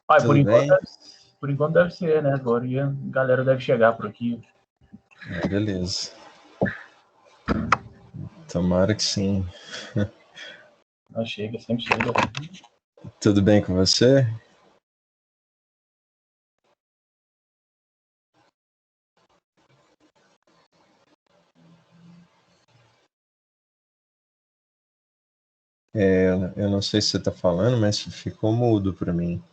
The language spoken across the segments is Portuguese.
Pai, Tudo bem? por enquanto deve ser, né? Agora a galera deve chegar por aqui. Beleza. Tomara que sim. Mas chega, sempre chega. Tudo bem com você? Eu não sei se você está falando, mas ficou mudo para mim.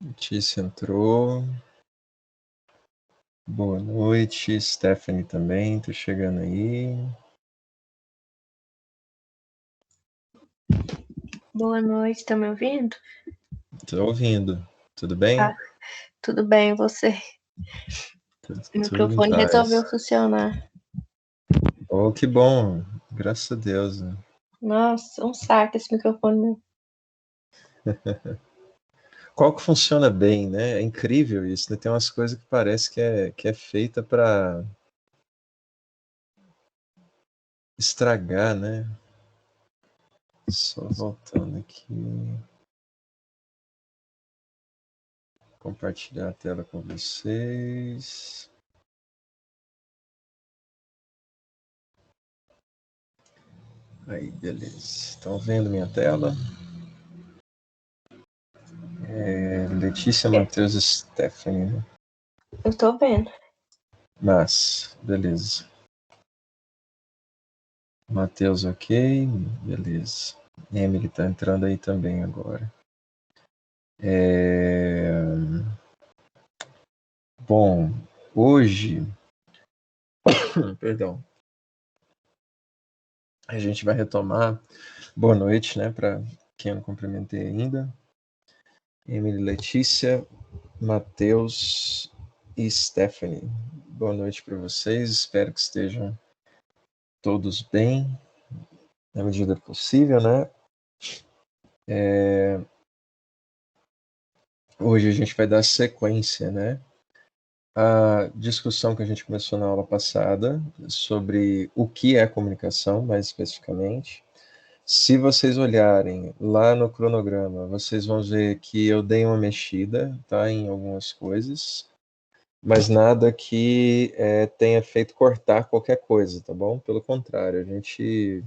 Letícia entrou. Boa noite. Stephanie também, tô chegando aí. Boa noite, tá me ouvindo? Tô ouvindo. Tudo bem? Ah, tudo bem, você? O microfone resolveu funcionar. Oh, que bom. Graças a Deus. Né? Nossa, um saco esse microfone. Qual que funciona bem, né? É incrível isso, né? Tem umas coisas que parece que é feita para estragar, né? Só voltando aqui. Compartilhar a tela com vocês. Aí, beleza. Estão vendo minha tela? Letícia, Matheus e Stephanie, né? Eu tô vendo. Mas, beleza. Matheus, ok. Beleza. Emily tá entrando aí também agora. Bom, hoje... Perdão. A gente vai retomar. Boa noite, né? Para quem eu não cumprimentei ainda. Emily, Letícia, Matheus e Stephanie. Boa noite para vocês. Espero que estejam todos bem, na medida do possível, né? Hoje a gente vai dar sequência, né? A discussão que a gente começou na aula passada sobre o que é comunicação, mais especificamente. Se vocês olharem lá no cronograma, vocês vão ver que eu dei uma mexida, tá, em algumas coisas, mas nada que tenha feito cortar qualquer coisa, tá bom? Pelo contrário, a gente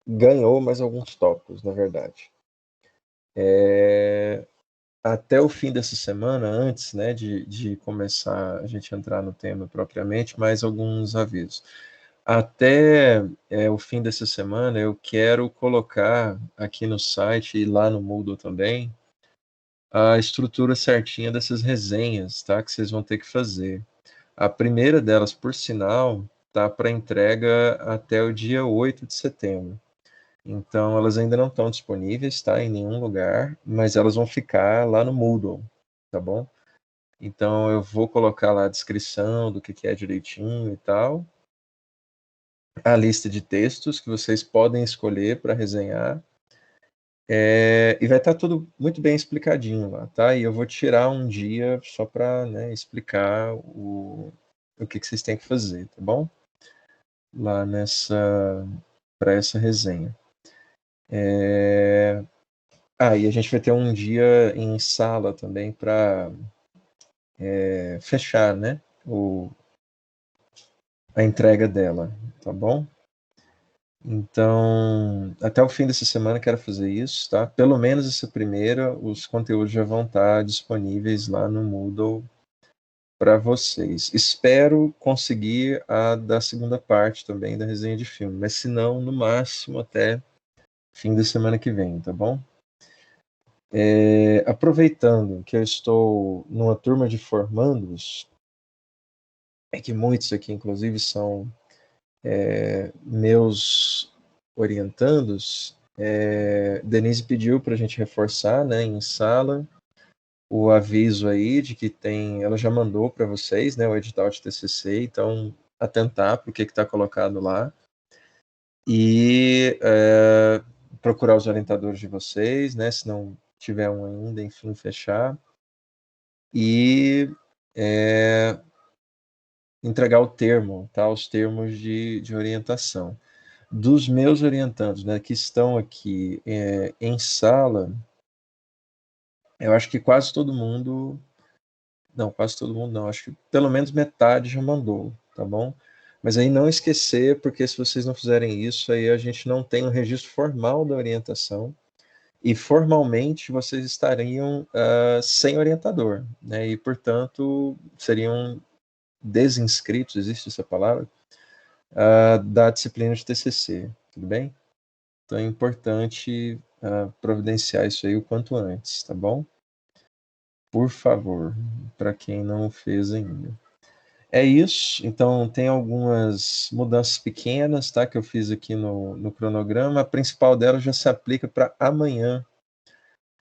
ganhou mais alguns tópicos, na verdade. Até o fim dessa semana, antes, né, de começar a gente entrar no tema propriamente, mais alguns avisos. Até o fim dessa semana, eu quero colocar aqui no site e lá no Moodle também a estrutura certinha dessas resenhas, tá? Que vocês vão ter que fazer. A primeira delas, por sinal, tá para entrega até o dia 8 de setembro. Então, elas ainda não estão disponíveis, tá? Em nenhum lugar, mas elas vão ficar lá no Moodle, tá bom? Então, eu vou colocar lá a descrição do que é direitinho e tal. A lista de textos que vocês podem escolher para resenhar. E vai estar tudo muito bem explicadinho lá, tá? E eu vou tirar um dia só para, né, explicar o que vocês têm que fazer, tá bom? Lá para essa resenha. E a gente vai ter um dia em sala também para fechar, né? A entrega dela, tá bom? Então, até o fim dessa semana quero fazer isso, tá? Pelo menos essa primeira, os conteúdos já vão estar disponíveis lá no Moodle para vocês. Espero conseguir a da segunda parte também da resenha de filme, mas se não, no máximo até fim da semana que vem, tá bom? Aproveitando que eu estou numa turma de formandos, que muitos aqui, inclusive, são meus orientandos, Denise pediu para a gente reforçar, né, em sala, o aviso aí de que ela já mandou para vocês, né, o edital de TCC, então atentar para o que está colocado lá e procurar os orientadores de vocês, né? Se não tiver um ainda, enfim, fechar. E entregar o termo, tá? Os termos de orientação. Dos meus orientandos, né, que estão aqui em sala, eu acho que quase todo mundo não, acho que pelo menos metade já mandou, tá bom? Mas aí não esquecer, porque se vocês não fizerem isso, aí a gente não tem um registro formal da orientação, e formalmente vocês estariam sem orientador, né? E, portanto, seriam desinscritos, existe essa palavra? Da disciplina de TCC, tudo bem? Então é importante providenciar isso aí o quanto antes, tá bom? Por favor, para quem não fez ainda. É isso, então tem algumas mudanças pequenas, tá, que eu fiz aqui no cronograma. A principal delas já se aplica para amanhã.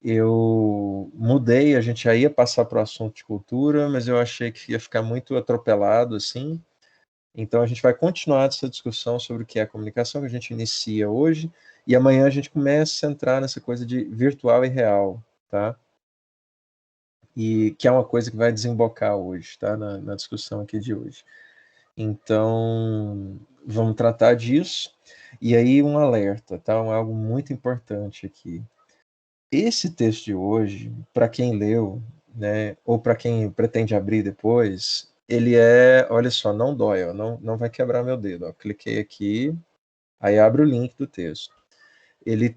Eu mudei, a gente já ia passar para o assunto de cultura, mas eu achei que ia ficar muito atropelado, assim. Então a gente vai continuar essa discussão sobre o que é a comunicação, que a gente inicia hoje, e amanhã a gente começa a entrar nessa coisa de virtual e real, tá? E que é uma coisa que vai desembocar hoje, tá? Na discussão aqui de hoje. Então, vamos tratar disso. E aí, um alerta, tá? Algo muito importante aqui. Esse texto de hoje, para quem leu, né, ou para quem pretende abrir depois, ele olha só, não dói, ó, não vai quebrar meu dedo. Ó. Cliquei aqui, aí abre o link do texto. Ele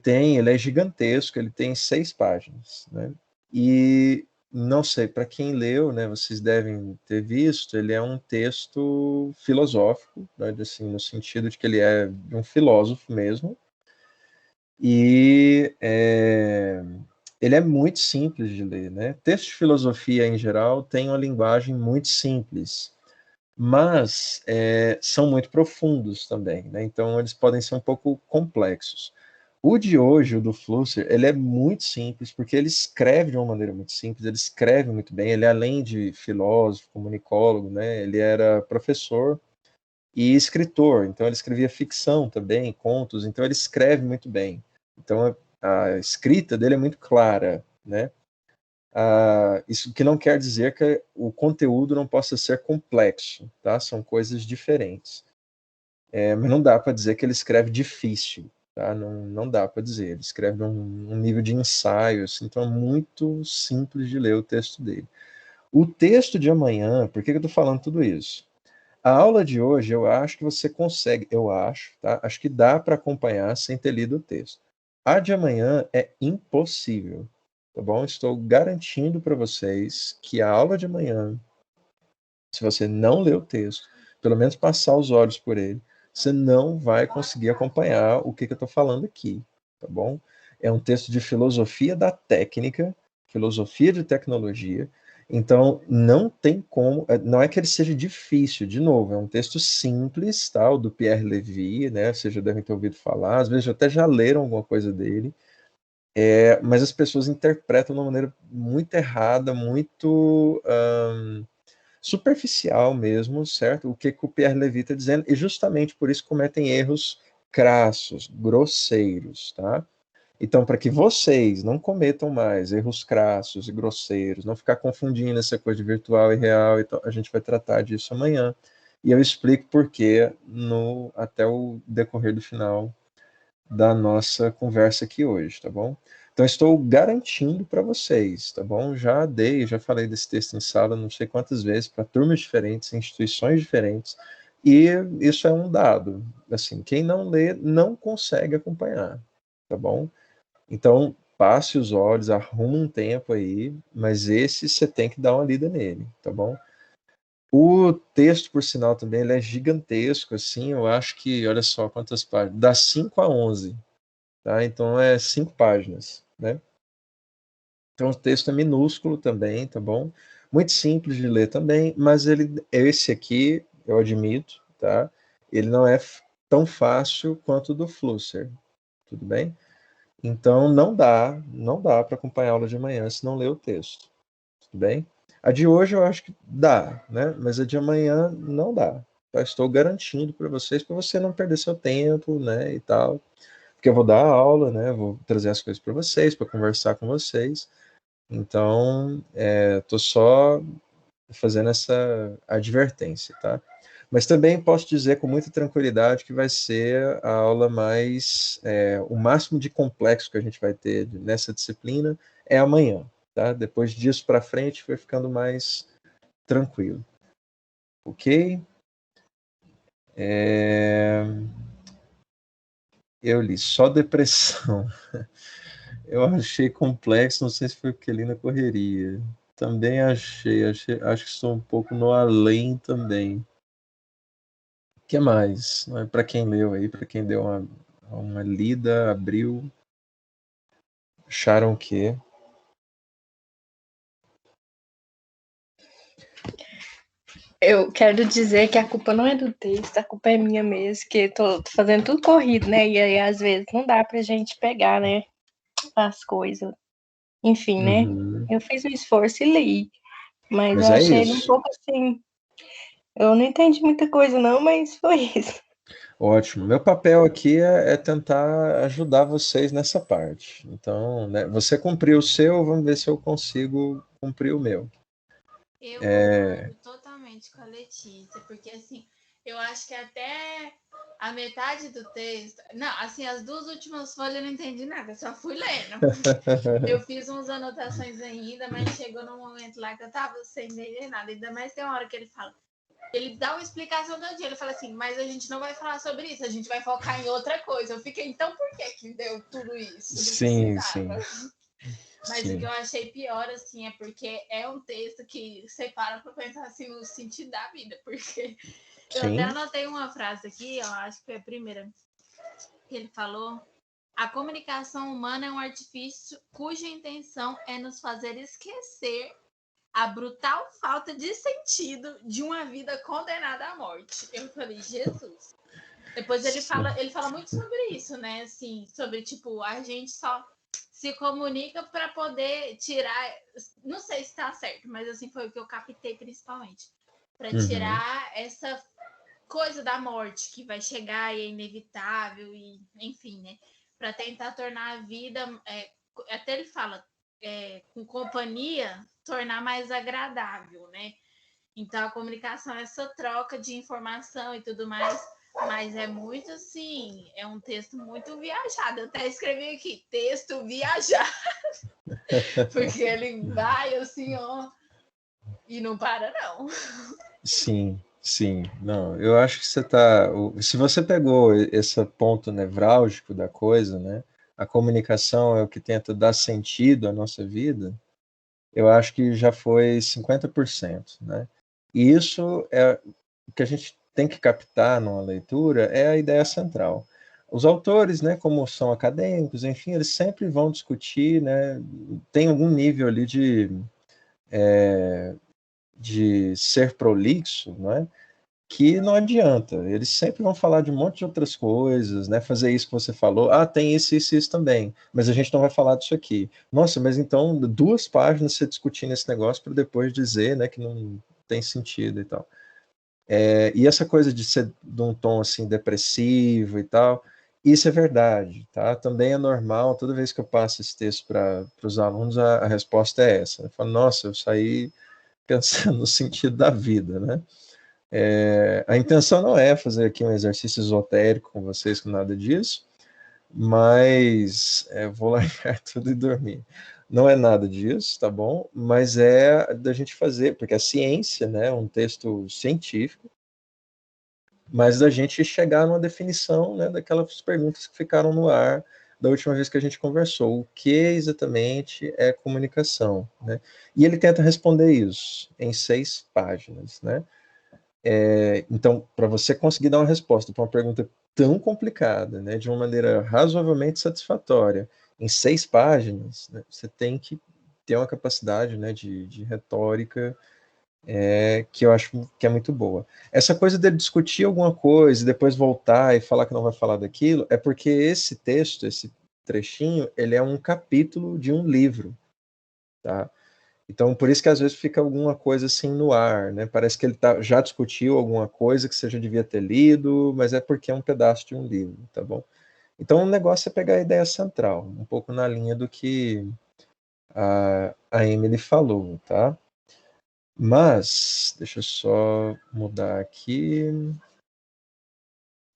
é gigantesco, ele tem 6 páginas, né? E não sei, para quem leu, né, vocês devem ter visto, ele é um texto filosófico, né, assim, no sentido de que ele é de um filósofo mesmo, e ele é muito simples de ler, né? Texto de filosofia, em geral, tem uma linguagem muito simples, mas são muito profundos também, né? Então, eles podem ser um pouco complexos. O de hoje, o do Flusser, ele é muito simples, porque ele escreve de uma maneira muito simples, ele escreve muito bem, ele além de filósofo, comunicólogo, né, ele era professor e escritor, então ele escrevia ficção também, contos, então ele escreve muito bem. Então a escrita dele é muito clara, né? Isso que não quer dizer que o conteúdo não possa ser complexo, tá? São coisas diferentes. Mas não dá para dizer que ele escreve difícil, tá? Não dá para dizer. Ele escreve num nível de ensaio, assim, então é muito simples de ler o texto dele. O texto de amanhã, por que eu estou falando tudo isso? A aula de hoje, eu acho que você consegue, eu acho, tá? Acho que dá para acompanhar sem ter lido o texto. A de amanhã é impossível, tá bom? Estou garantindo para vocês que a aula de amanhã, se você não ler o texto, pelo menos passar os olhos por ele, você não vai conseguir acompanhar o que eu estou falando aqui, tá bom? É um texto de filosofia da técnica, filosofia de tecnologia, então não tem como, não é que ele seja difícil, de novo, é um texto simples, tá? O do Pierre Levy, né? Vocês já devem ter ouvido falar, às vezes até já leram alguma coisa dele, mas as pessoas interpretam de uma maneira muito errada, muito superficial mesmo, certo? O que o Pierre Levy está dizendo, e justamente por isso cometem erros crassos, grosseiros, tá? Então, para que vocês não cometam mais erros crassos e grosseiros, não ficar confundindo essa coisa de virtual e real, então, a gente vai tratar disso amanhã. E eu explico por quê até o decorrer do final da nossa conversa aqui hoje, tá bom? Então, estou garantindo para vocês, tá bom? Já falei desse texto em sala não sei quantas vezes, para turmas diferentes, instituições diferentes, e isso é um dado. Assim, quem não lê não consegue acompanhar, tá bom? Então, passe os olhos, arruma um tempo aí, mas esse você tem que dar uma lida nele, tá bom? O texto, por sinal, também ele é gigantesco, assim, eu acho que, olha só quantas páginas, dá 5 a 11, tá? Então é 5 páginas, né? Então o texto é minúsculo também, tá bom? Muito simples de ler também, mas esse aqui, eu admito, tá? Ele não é tão fácil quanto o do Flusser, tudo bem? Então não dá para acompanhar a aula de amanhã se não ler o texto, tudo bem? A de hoje eu acho que dá, né? Mas a de amanhã não dá, tá? Estou garantindo para você não perder seu tempo, né, e tal, porque eu vou dar aula, né, vou trazer as coisas para vocês, para conversar com vocês. Então, tô só fazendo essa advertência, tá? Mas também posso dizer com muita tranquilidade que vai ser a aula mais, o máximo de complexo que a gente vai ter nessa disciplina é amanhã, tá? Depois disso para frente vai ficando mais tranquilo, ok? Eu li só depressão. Eu achei complexo, não sei se foi porque li na correria. Também acho que estou um pouco no além também. O que mais? Para quem leu aí, para quem deu uma lida, abriu, acharam o quê? Eu quero dizer que a culpa não é do texto, a culpa é minha mesmo, que tô fazendo tudo corrido, né? E aí, às vezes, não dá pra gente pegar, né, as coisas. Enfim, né? Uhum. Eu fiz um esforço e li, mas Mas eu é achei ele um isso. pouco assim. Eu não entendi muita coisa, não, mas foi isso. Ótimo. Meu papel aqui é tentar ajudar vocês nessa parte. Então, né, você cumpriu o seu, vamos ver se eu consigo cumprir o meu. Eu concordo totalmente com a Letícia, porque assim, eu acho que até a metade do texto. Não, assim, as 2 últimas folhas eu não entendi nada, só fui lendo. Eu fiz umas anotações ainda, mas chegou num momento lá que eu tava sem entender nada. Ainda mais tem uma hora que ele fala. Ele dá uma explicação do dia, ele fala assim, mas a gente não vai falar sobre isso, a gente vai focar em outra coisa. Eu fiquei, então por que deu tudo isso? Não Sim, precisava. sim. Mas Sim. o que eu achei pior, assim, é porque é um texto que você para pra pensar, assim, no sentido da vida. Porque eu até anotei uma frase aqui, ó, acho que foi a primeira, que ele falou: a comunicação humana é um artifício cuja intenção é nos fazer esquecer a brutal falta de sentido de uma vida condenada à morte. Eu falei, Jesus. Depois ele fala muito sobre isso, né? Assim, sobre, tipo, a gente só se comunica para poder tirar. Não sei se tá certo, mas assim foi o que eu captei principalmente. Para tirar essa coisa da morte que vai chegar e é inevitável, e enfim, né? Para tentar tornar a vida. Até ele fala, com companhia, tornar mais agradável, né? Então a comunicação é essa troca de informação e tudo mais. Mas é muito assim, é um texto muito viajado. Eu até escrevi aqui, texto viajado. Porque ele vai assim, ó, e não para, não. Sim, sim. Não, eu acho que você tá. Se você pegou esse ponto nevrálgico da coisa, né? A comunicação é o que tenta dar sentido à nossa vida, eu acho que já foi 50%, né? E isso é o que a gente tem que captar numa leitura, é a ideia central. Os autores, né, como são acadêmicos, enfim, eles sempre vão discutir, né, tem algum nível ali de ser prolixo, né, que não adianta, eles sempre vão falar de um monte de outras coisas, né, fazer isso que você falou, tem isso também, mas a gente não vai falar disso aqui. Nossa, mas então 2 páginas você discutindo esse negócio para depois dizer, né, que não tem sentido e tal. E essa coisa de ser de um tom assim depressivo e tal, isso é verdade, tá? Também é normal, toda vez que eu passo esse texto para os alunos, a resposta é essa. Eu falo, nossa, eu saí pensando no sentido da vida, né? A intenção não é fazer aqui um exercício esotérico com vocês, com nada disso, mas vou largar tudo e dormir. Não é nada disso, tá bom? Mas é da gente fazer, porque a ciência, né, é um texto científico, mas da gente chegar numa definição, né, daquelas perguntas que ficaram no ar da última vez que a gente conversou. O que exatamente é comunicação, né? E ele tenta responder isso em 6 páginas, né? Então, para você conseguir dar uma resposta para uma pergunta tão complicada, né, de uma maneira razoavelmente satisfatória, em 6 páginas, né, você tem que ter uma capacidade, né, de retórica que eu acho que é muito boa. Essa coisa de discutir alguma coisa e depois voltar e falar que não vai falar daquilo, é porque esse texto, esse trechinho, ele é um capítulo de um livro, tá? Então, por isso que às vezes fica alguma coisa assim no ar, né? Parece que ele já discutiu alguma coisa que você já devia ter lido, mas é porque é um pedaço de um livro, tá bom? Então, o negócio é pegar a ideia central, um pouco na linha do que a Emily falou, tá? Mas, deixa eu só mudar aqui.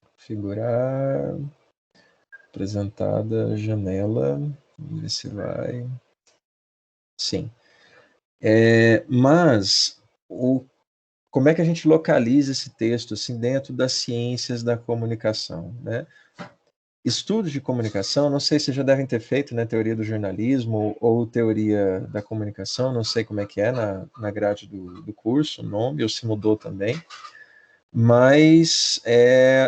Configurar. Apresentada, janela. Vamos ver se vai. Sim. Mas, como é que a gente localiza esse texto assim, dentro das ciências da comunicação, né? Estudos de comunicação, não sei se já devem ter feito, né, teoria do jornalismo ou teoria da comunicação, não sei como é que é na grade do curso, o nome, ou se mudou também, mas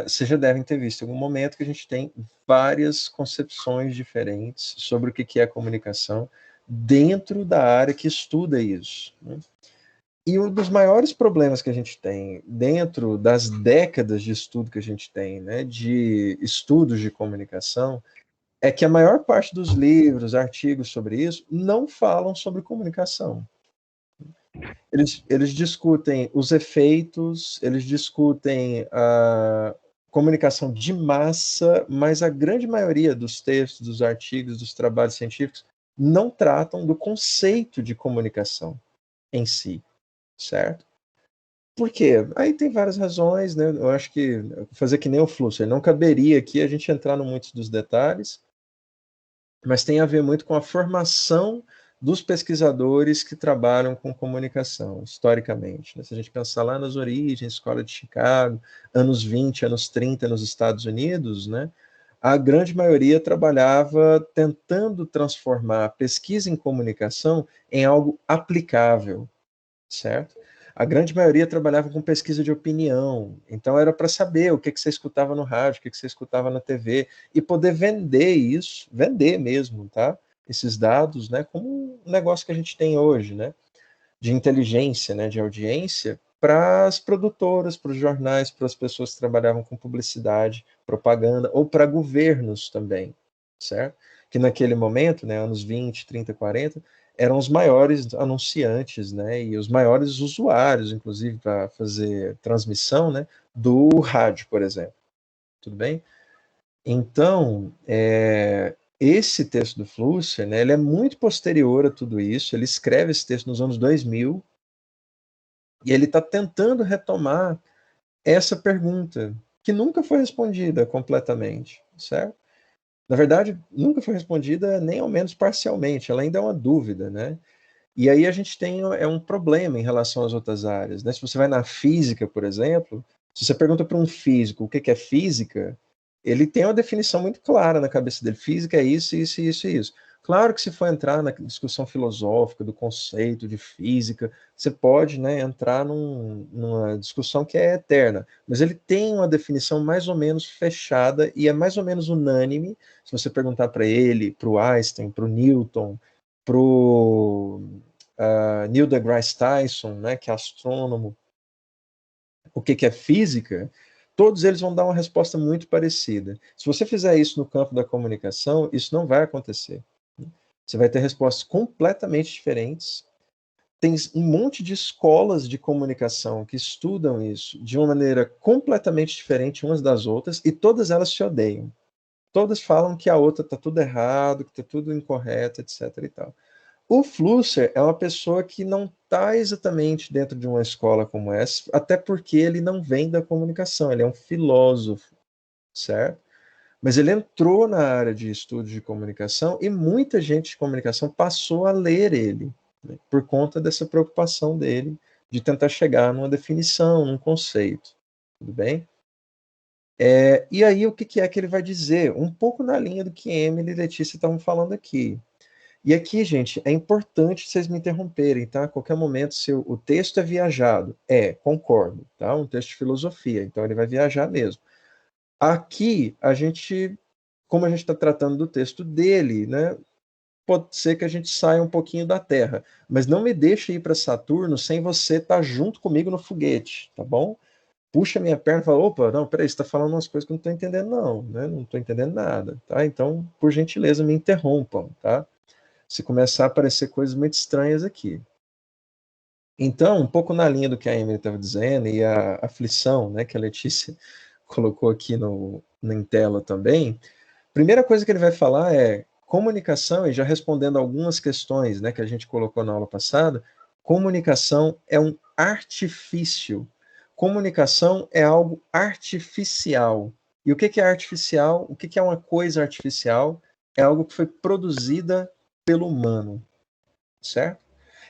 vocês já devem ter visto em algum momento que a gente tem várias concepções diferentes sobre o que é comunicação dentro da área que estuda isso, né? E um dos maiores problemas que a gente tem dentro das décadas de estudo que a gente tem, né, de estudos de comunicação, é que a maior parte dos livros, artigos sobre isso, não falam sobre comunicação. Eles discutem os efeitos, eles discutem a comunicação de massa, mas a grande maioria dos textos, dos artigos, dos trabalhos científicos não tratam do conceito de comunicação em si, certo? Por quê? Aí tem várias razões, né? Eu acho que fazer que nem o Flusser, não caberia aqui a gente entrar em muitos dos detalhes, mas tem a ver muito com a formação dos pesquisadores que trabalham com comunicação, historicamente, né? Se a gente pensar lá nas origens, Escola de Chicago, anos 20, anos 30 nos Estados Unidos, né? A grande maioria trabalhava tentando transformar a pesquisa em comunicação em algo aplicável, certo? A grande maioria trabalhava com pesquisa de opinião, então era para saber o que você escutava no rádio, o que você escutava na TV, e poder vender isso, vender mesmo, tá? Esses dados, né, como um negócio que a gente tem hoje, né, de inteligência, né, de audiência, para as produtoras, para os jornais, para as pessoas que trabalhavam com publicidade, propaganda, ou para governos também, certo? Que naquele momento, né, anos 20, 30, 40, eram os maiores anunciantes, né, e os maiores usuários, inclusive, para fazer transmissão, né, do rádio, por exemplo. Tudo bem? Então, esse texto do Flusser, né, ele é muito posterior a tudo isso, ele escreve esse texto nos anos 2000, e ele está tentando retomar essa pergunta, que nunca foi respondida completamente, certo? Na verdade, nunca foi respondida, nem ao menos parcialmente, ela ainda é uma dúvida, né? E aí a gente tem um problema em relação às outras áreas, né? Se você vai na física, por exemplo, se você pergunta para um físico o que é física, ele tem uma definição muito clara na cabeça dele. Física é isso, isso, isso e isso. Claro que se for entrar na discussão filosófica do conceito de física, você pode, né, entrar numa discussão que é eterna, mas ele tem uma definição mais ou menos fechada e é mais ou menos unânime. Se você perguntar para ele, para o Einstein, para o Newton, para o Neil deGrasse Tyson, né, que é astrônomo, o que é física, todos eles vão dar uma resposta muito parecida. Se você fizer isso no campo da comunicação, isso não vai acontecer. Você vai ter respostas completamente diferentes. Tem um monte de escolas de comunicação que estudam isso de uma maneira completamente diferente umas das outras e todas elas se odeiam. Todas falam que a outra está tudo errado, que está tudo incorreto, etc. e tal. O Flusser é uma pessoa que não está exatamente dentro de uma escola como essa, até porque ele não vem da comunicação, ele é um filósofo, certo? Mas ele entrou na área de estudos de comunicação e muita gente de comunicação passou a ler ele, né, por conta dessa preocupação dele de tentar chegar numa definição, num conceito. Tudo bem? E aí, o que é que ele vai dizer? Um pouco na linha do que Emily e Letícia estavam falando aqui. E aqui, gente, é importante vocês me interromperem, tá? A qualquer momento, se o texto é viajado, concordo, tá? Um texto de filosofia, então ele vai viajar mesmo. Aqui, como a gente está tratando do texto dele, né? Pode ser que a gente saia um pouquinho da Terra, mas não me deixe ir para Saturno sem você estar junto comigo no foguete, tá bom? Puxa minha perna e fala, opa, não, peraí, você está falando umas coisas que eu não estou entendendo, não, né? Não estou entendendo nada, tá? Então, por gentileza, me interrompam, tá? Se começar a aparecer coisas muito estranhas aqui, Então, um pouco na linha do que a Emily estava dizendo, e a aflição, né, que a Letícia colocou aqui em tela também, primeira coisa que ele vai falar é comunicação, e já respondendo algumas questões, né, que a gente colocou na aula passada, comunicação é um artifício. Comunicação é algo artificial. E o que é artificial? O que é uma coisa artificial? É algo que foi produzida pelo humano, certo?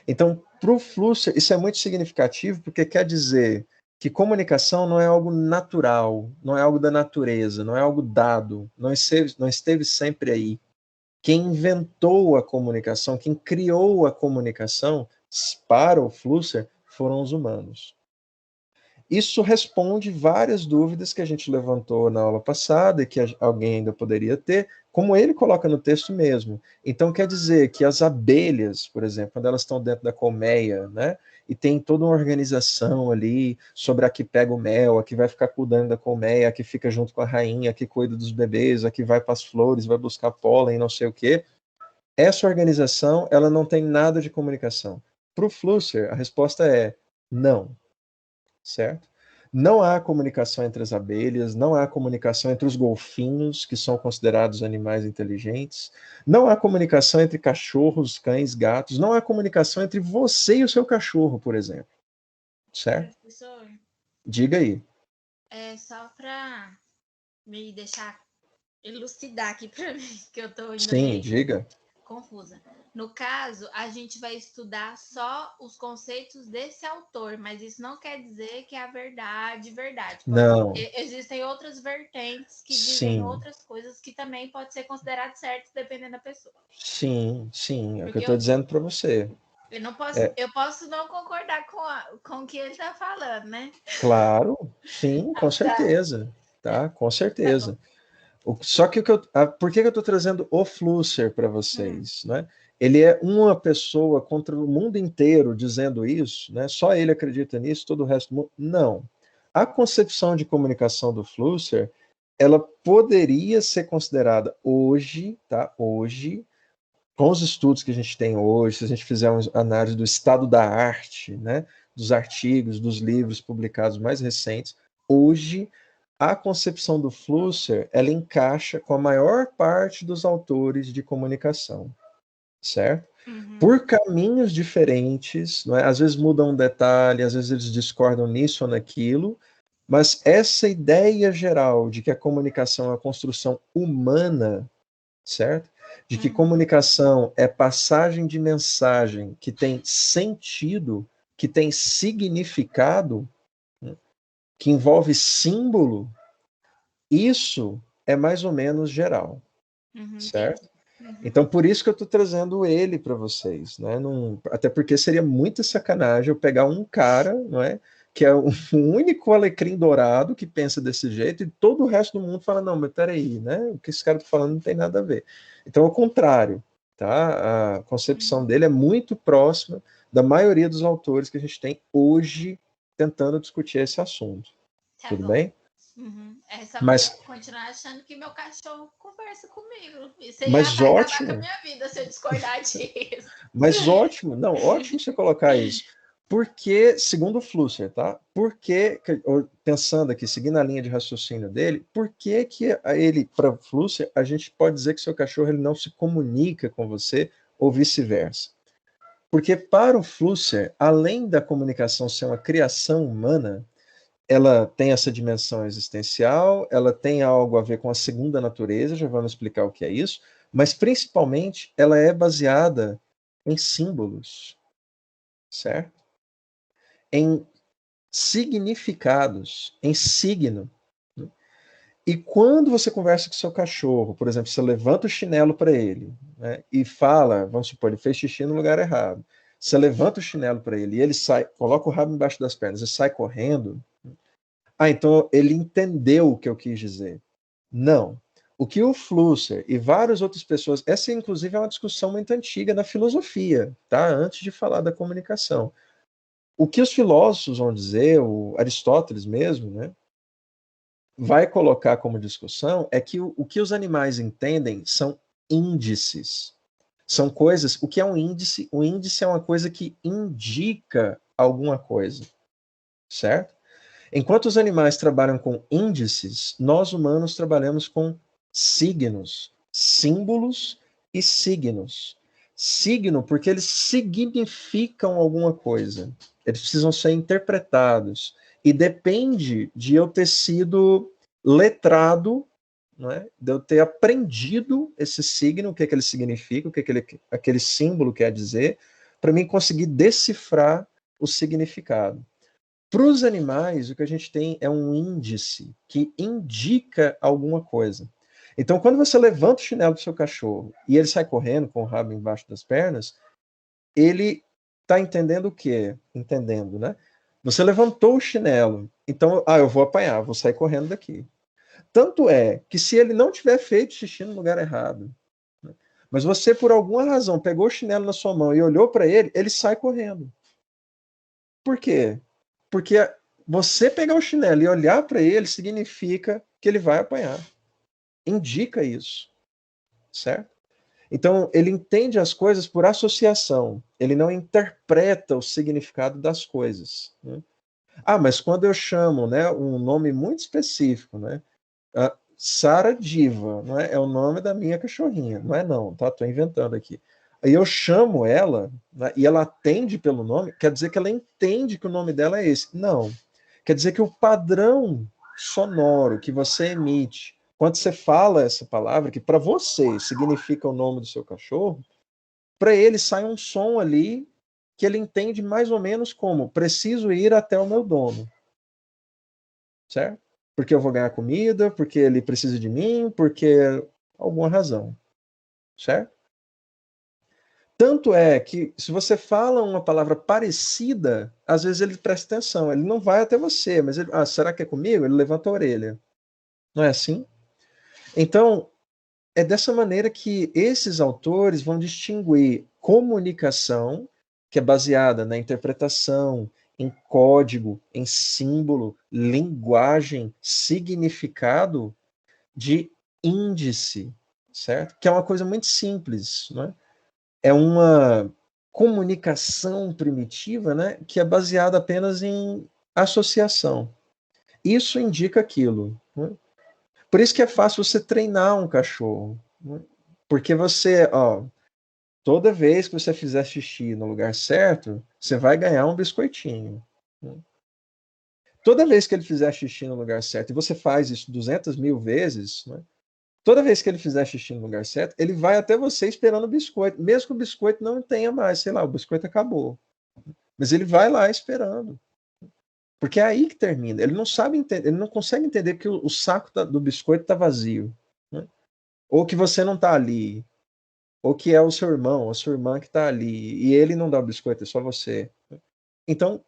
Então, para o Flusser, isso é muito significativo, porque quer dizer que comunicação não é algo natural, não é algo da natureza, não é algo dado, não esteve sempre aí. Quem inventou a comunicação, quem criou a comunicação para o Flusser foram os humanos. Isso responde várias dúvidas que a gente levantou na aula passada e que alguém ainda poderia ter, como ele coloca no texto mesmo. Então, quer dizer que as abelhas, por exemplo, quando elas estão dentro da colmeia, né, e tem toda uma organização ali sobre a que pega o mel, a que vai ficar cuidando da colmeia, a que fica junto com a rainha, a que cuida dos bebês, a que vai para as flores, vai buscar pólen, não sei o quê. Essa organização, ela não tem nada de comunicação. Para o Flusser, a resposta é não. Certo? Não há comunicação entre as abelhas, não há comunicação entre os golfinhos, que são considerados animais inteligentes, não há comunicação entre cachorros, cães, gatos, não há comunicação entre você e o seu cachorro, por exemplo. Certo? Professor, Diga aí. só para me deixar elucidar aqui para mim, que eu estou ainda Sim, meio diga. confusa. No caso, a gente vai estudar só os conceitos desse autor, mas isso não quer dizer que é a verdade. Não. Existem outras vertentes que dizem Sim. outras coisas que também pode ser considerado certo dependendo da pessoa. Sim, sim, é o que eu Porque estou dizendo para você. eu posso não concordar com o que ele está falando, né? Claro, sim, com certeza. Tá, com certeza. Só que por que eu estou trazendo o Flusser para vocês? Né? Ele é uma pessoa contra o mundo inteiro dizendo isso, né? Só ele acredita nisso, todo o resto do mundo. Não. A concepção de comunicação do Flusser, ela poderia ser considerada hoje, tá? Hoje, com os estudos que a gente tem hoje, se a gente fizer uma análise do estado da arte, né? Dos artigos, dos livros publicados mais recentes, hoje a concepção do Flusser, ela encaixa com a maior parte dos autores de comunicação, certo? Por caminhos diferentes, não é? Às vezes mudam um detalhe, às vezes eles discordam nisso ou naquilo, mas essa ideia geral de que a comunicação é uma construção humana, certo? De que comunicação é passagem de mensagem que tem sentido, que tem significado, que envolve símbolo, isso é mais ou menos geral, certo? Então, por isso que eu estou trazendo ele para vocês, né? Até porque seria muita sacanagem eu pegar um cara, não é? Que é o único alecrim dourado que pensa desse jeito, e todo o resto do mundo fala, não, mas peraí, né? O que esse cara está falando não tem nada a ver. Então, ao contrário, tá? A concepção dele é muito próxima da maioria dos autores que a gente tem hoje tentando discutir esse assunto. Tá Tudo bom. bem? É só Mas, continuar achando que meu cachorro conversa comigo. Isso aí mas vai acabar com ótimo. a minha vida se eu discordar disso. Mas ótimo, não, ótimo você colocar isso. Porque, segundo o Flusser, tá? Porque, pensando aqui, seguindo a linha de raciocínio dele, por que ele, para Flusser, a gente pode dizer que seu cachorro ele não se comunica com você ou vice-versa? Porque para o Flusser, além da comunicação ser uma criação humana, ela tem essa dimensão existencial, ela tem algo a ver com a segunda natureza, já vamos explicar o que é isso, mas principalmente ela é baseada em símbolos, certo? Em significados, em signo. E quando você conversa com seu cachorro, por exemplo, você levanta o chinelo para ele, né, e fala, vamos supor, ele fez xixi no lugar errado. Você levanta o chinelo para ele e ele sai, coloca o rabo embaixo das pernas e sai correndo. Ah, então ele entendeu o que eu quis dizer. Não. O que o Flusser e várias outras pessoas, essa inclusive é uma discussão muito antiga na filosofia, tá? Antes de falar da comunicação. O que os filósofos vão dizer, o Aristóteles mesmo, né, vai colocar como discussão é que o que os animais entendem são índices. São coisas. O que é um índice? O índice é uma coisa que indica alguma coisa, certo? Enquanto os animais trabalham com índices, nós humanos trabalhamos com signos, símbolos e signos. Signo, porque eles significam alguma coisa. Eles precisam ser interpretados. E depende de eu ter sido letrado, né? De eu ter aprendido esse signo, o que ele significa, o que aquele símbolo quer dizer, para mim conseguir decifrar o significado. Para os animais, o que a gente tem é um índice que indica alguma coisa. Então, quando você levanta o chinelo do seu cachorro e ele sai correndo com o rabo embaixo das pernas, ele está entendendo o quê? Entendendo, né? Você levantou o chinelo, então, eu vou apanhar, vou sair correndo daqui. Tanto é que se ele não tiver feito xixi no lugar errado, né, mas você, por alguma razão, pegou o chinelo na sua mão e olhou para ele, ele sai correndo. Por quê? Porque você pegar o chinelo e olhar para ele significa que ele vai apanhar. Indica isso, certo? Então, ele entende as coisas por associação. Ele não interpreta o significado das coisas, né? Mas quando eu chamo, né, um nome muito específico, né? Sara Diva, não é? É o nome da minha cachorrinha. Não é não, tá? Tô inventando aqui. Aí eu chamo ela, né, e ela atende pelo nome, quer dizer que ela entende que o nome dela é esse. Não. Quer dizer que o padrão sonoro que você emite, quando você fala essa palavra, que para você significa o nome do seu cachorro, para ele sai um som ali que ele entende mais ou menos como: preciso ir até o meu dono. Certo? Porque eu vou ganhar comida, porque ele precisa de mim, porque alguma razão. Certo? Tanto é que, se você fala uma palavra parecida, às vezes ele presta atenção. Ele não vai até você, mas ele, será que é comigo? Ele levanta a orelha. Não é assim? Então, é dessa maneira que esses autores vão distinguir comunicação, que é baseada na interpretação, em código, em símbolo, linguagem, significado, de índice, certo? Que é uma coisa muito simples, né? É uma comunicação primitiva, né, que é baseada apenas em associação. Isso indica aquilo, né? Por isso que é fácil você treinar um cachorro, né? Porque você, toda vez que você fizer xixi no lugar certo, você vai ganhar um biscoitinho, né? Toda vez que ele fizer xixi no lugar certo, e você faz isso 200.000 vezes, né? Toda vez que ele fizer xixi no lugar certo, ele vai até você esperando o biscoito, mesmo que o biscoito não tenha mais, sei lá, o biscoito acabou. Mas ele vai lá esperando. Porque é aí que termina. Ele não sabe entender, ele não consegue entender que o saco do biscoito está vazio, né? Ou que você não está ali, ou que é o seu irmão, a sua irmã que está ali, e ele não dá o biscoito, é só você. Então,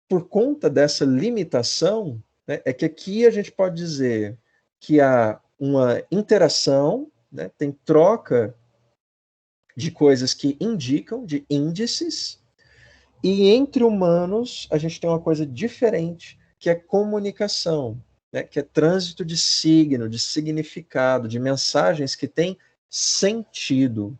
por conta dessa limitação, né, é que aqui a gente pode dizer que há uma interação, né, tem troca de coisas que indicam, de índices, e entre humanos a gente tem uma coisa diferente, que é comunicação, né, que é trânsito de signo, de significado, de mensagens que têm sentido.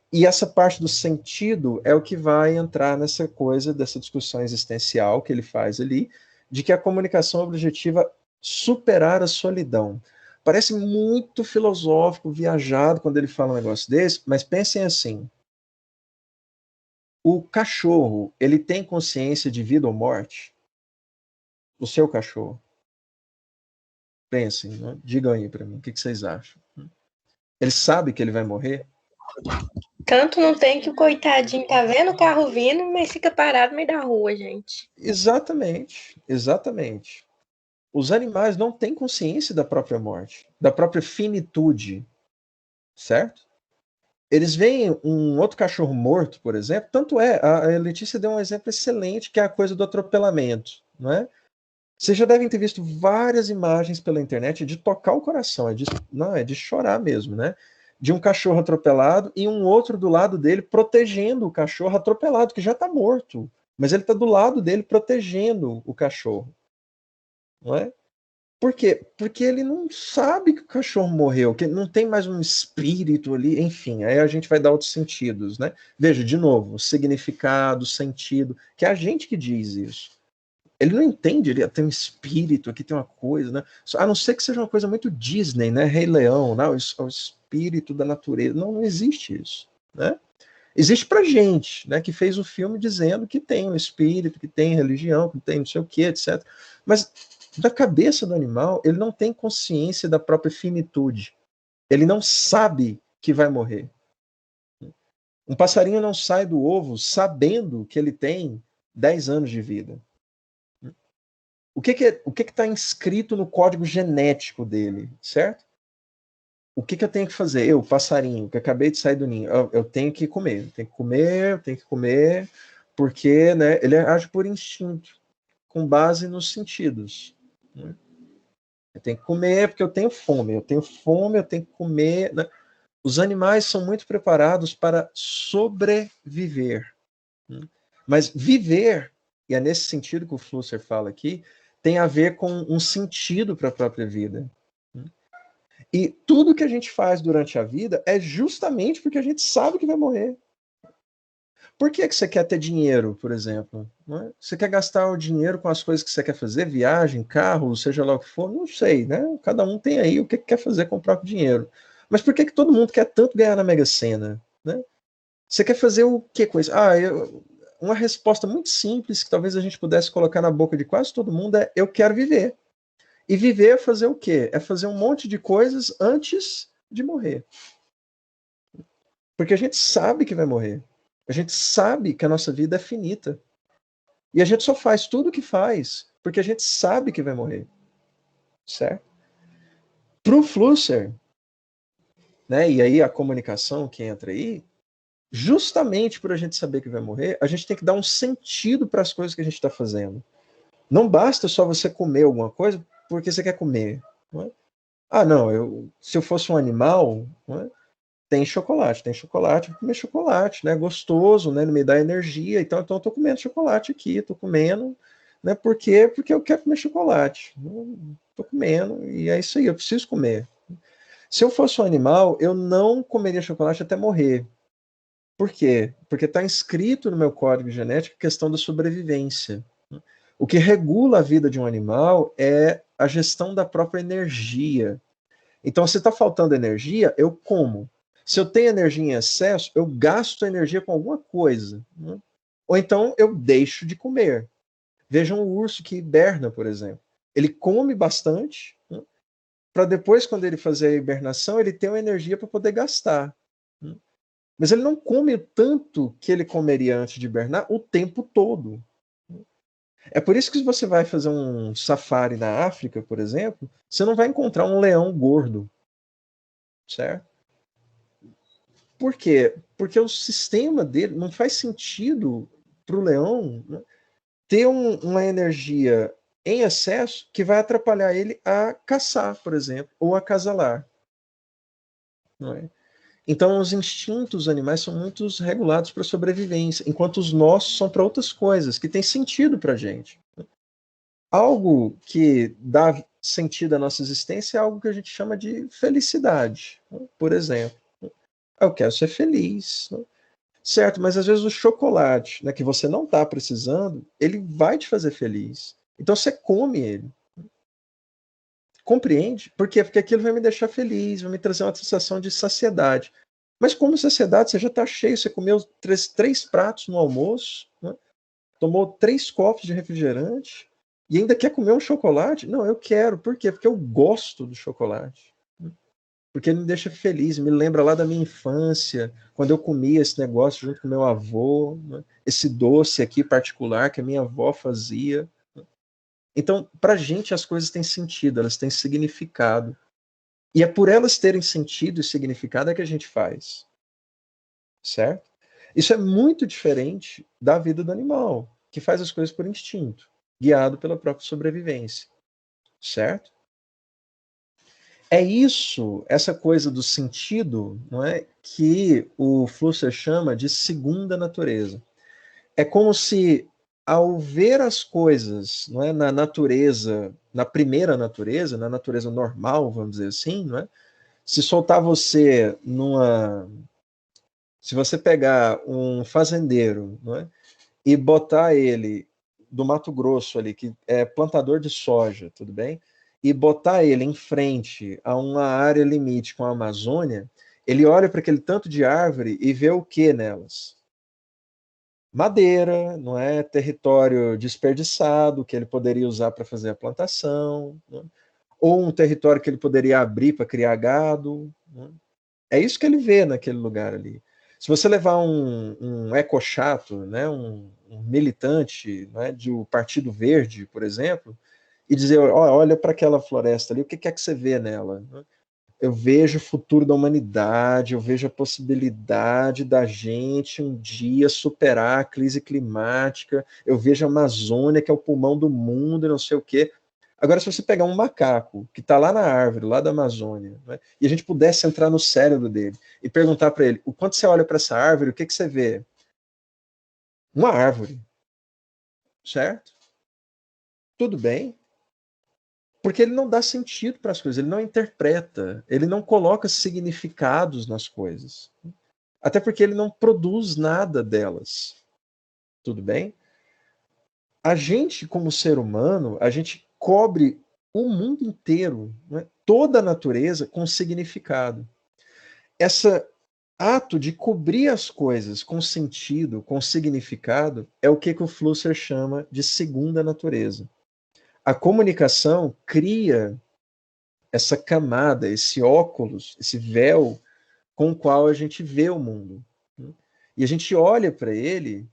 E essa parte do sentido é o que vai entrar nessa coisa, dessa discussão existencial que ele faz ali, de que a comunicação objetiva superar a solidão. Parece muito filosófico, viajado, quando ele fala um negócio desse, mas pensem assim: o cachorro, ele tem consciência de vida ou morte? O seu cachorro? Pensem, né? Digam aí para mim, o que vocês acham? Ele sabe que ele vai morrer? Tanto não tem que o coitadinho tá vendo o carro vindo, mas fica parado no meio da rua, gente. Exatamente, exatamente. Os animais não têm consciência da própria morte, da própria finitude, certo? Eles veem um outro cachorro morto, por exemplo, tanto é, a Letícia deu um exemplo excelente, que é a coisa do atropelamento, não é? Vocês já devem ter visto várias imagens pela internet de tocar o coração, é de chorar mesmo, né? De um cachorro atropelado e um outro do lado dele protegendo o cachorro atropelado, que já está morto, mas ele está do lado dele protegendo o cachorro, não é? Por quê? Porque ele não sabe que o cachorro morreu, que não tem mais um espírito ali, enfim, aí a gente vai dar outros sentidos, né? Veja, de novo, significado, sentido, que é a gente que diz isso. Ele não entende, ele tem um espírito, aqui tem uma coisa, né? A não ser que seja uma coisa muito Disney, né? Rei Leão, né? O espírito da natureza. Não, não existe isso, né? Existe pra gente, né? Que fez o filme dizendo que tem um espírito, que tem religião, que tem não sei o que, etc. Mas da cabeça do animal, ele não tem consciência da própria finitude. Ele não sabe que vai morrer. Um passarinho não sai do ovo sabendo que ele tem 10 anos de vida. O que está inscrito no código genético dele, certo? O que eu tenho que fazer? Eu, passarinho, que acabei de sair do ninho, eu tenho que comer, porque, né, ele age por instinto, com base nos sentidos. Né? Eu tenho que comer porque eu tenho fome, eu tenho que comer. Né? Os animais são muito preparados para sobreviver. Né? Mas viver, e é nesse sentido que o Flusser fala aqui, tem a ver com um sentido para a própria vida. E tudo que a gente faz durante a vida é justamente porque a gente sabe que vai morrer. Por que você quer ter dinheiro, por exemplo? Não é? Você quer gastar o dinheiro com as coisas que você quer fazer, viagem, carro, seja lá o que for, não sei, né? Cada um tem aí o que quer fazer com o próprio dinheiro. Mas por que todo mundo quer tanto ganhar na Mega Sena? Né? Você quer fazer o que com isso? Uma resposta muito simples que talvez a gente pudesse colocar na boca de quase todo mundo é: eu quero viver. E viver é fazer o quê? É fazer um monte de coisas antes de morrer. Porque a gente sabe que vai morrer. A gente sabe que a nossa vida é finita. E a gente só faz tudo o que faz porque a gente sabe que vai morrer. Certo? Para o Flusser, né, e aí a comunicação que entra aí, justamente por a gente saber que vai morrer, a gente tem que dar um sentido para as coisas que a gente está fazendo. Não basta só você comer alguma coisa porque você quer comer. Não é? Não, se eu fosse um animal, não é? Tem chocolate, vou comer chocolate, né? Gostoso, né? Me dá energia, então eu tô comendo chocolate aqui, tô comendo, né? Por quê? Porque eu quero comer chocolate. Tô comendo, e é isso aí, eu preciso comer. Se eu fosse um animal, eu não comeria chocolate até morrer. Por quê? Porque está inscrito no meu código genético a questão da sobrevivência. O que regula a vida de um animal é a gestão da própria energia. Então, se está faltando energia, eu como. Se eu tenho energia em excesso, eu gasto energia com alguma coisa. Né? Ou então eu deixo de comer. Vejam o urso que hiberna, por exemplo. Ele come bastante, né? Para depois, quando ele fazer a hibernação, ele ter uma energia para poder gastar. Né? Mas ele não come tanto que ele comeria antes de hibernar o tempo todo. É por isso que se você vai fazer um safari na África, por exemplo, você não vai encontrar um leão gordo. Certo? Por quê? Porque o sistema dele não faz sentido para o leão, né, ter uma energia em excesso que vai atrapalhar ele a caçar, por exemplo, ou acasalar. Não é? Então, os instintos animais são muito regulados para a sobrevivência, enquanto os nossos são para outras coisas, que têm sentido para a gente. Algo que dá sentido à nossa existência é algo que a gente chama de felicidade, né? Por exemplo. Eu quero ser feliz. Né? Certo, mas às vezes o chocolate, né, que você não está precisando, ele vai te fazer feliz. Então você come ele. Compreende? Por quê? Porque aquilo vai me deixar feliz, vai me trazer uma sensação de saciedade. Mas como saciedade, você já está cheio, você comeu três pratos no almoço, né? Tomou 3 copos de refrigerante e ainda quer comer um chocolate? Não, eu quero. Por quê? Porque eu gosto do chocolate. Porque ele me deixa feliz, me lembra lá da minha infância, quando eu comia esse negócio junto com meu avô, né? Esse doce aqui particular que a minha avó fazia. Então, para a gente as coisas têm sentido, elas têm significado. E é por elas terem sentido e significado é que a gente faz. Certo? Isso é muito diferente da vida do animal, que faz as coisas por instinto, guiado pela própria sobrevivência. Certo? É isso, essa coisa do sentido, não é, que o Flusser chama de segunda natureza. É como se, ao ver as coisas, não é, na natureza, na primeira natureza, na natureza normal, vamos dizer assim, não é? Se soltar você numa... Se você pegar um fazendeiro, não é? E botar ele do Mato Grosso ali, que é plantador de soja, tudo bem? E botar ele em frente a uma área limite com a Amazônia, ele olha para aquele tanto de árvore e vê o que nelas? Madeira, não é? Território desperdiçado, que ele poderia usar para fazer a plantação, não é? Ou um território que ele poderia abrir para criar gado. Não é? É isso que ele vê naquele lugar ali. Se você levar um ecochato, né, um militante, né, do Partido Verde, por exemplo, e dizer, olha para aquela floresta ali, o que é que você vê nela? Eu vejo o futuro da humanidade, eu vejo a possibilidade da gente um dia superar a crise climática, eu vejo a Amazônia, que é o pulmão do mundo, e não sei o quê. Agora, se você pegar um macaco que está lá na árvore, lá da Amazônia, né, e a gente pudesse entrar no cérebro dele e perguntar para ele, o quanto você olha para essa árvore, o que você vê? Uma árvore. Certo? Tudo bem. Porque ele não dá sentido para as coisas, ele não interpreta, ele não coloca significados nas coisas. Até porque ele não produz nada delas. Tudo bem? A gente, como ser humano, a gente cobre o mundo inteiro, né? Toda a natureza com significado. Esse ato de cobrir as coisas com sentido, com significado, é o que o Flusser chama de segunda natureza. A comunicação cria essa camada, esse óculos, esse véu com o qual a gente vê o mundo. E a gente olha para ele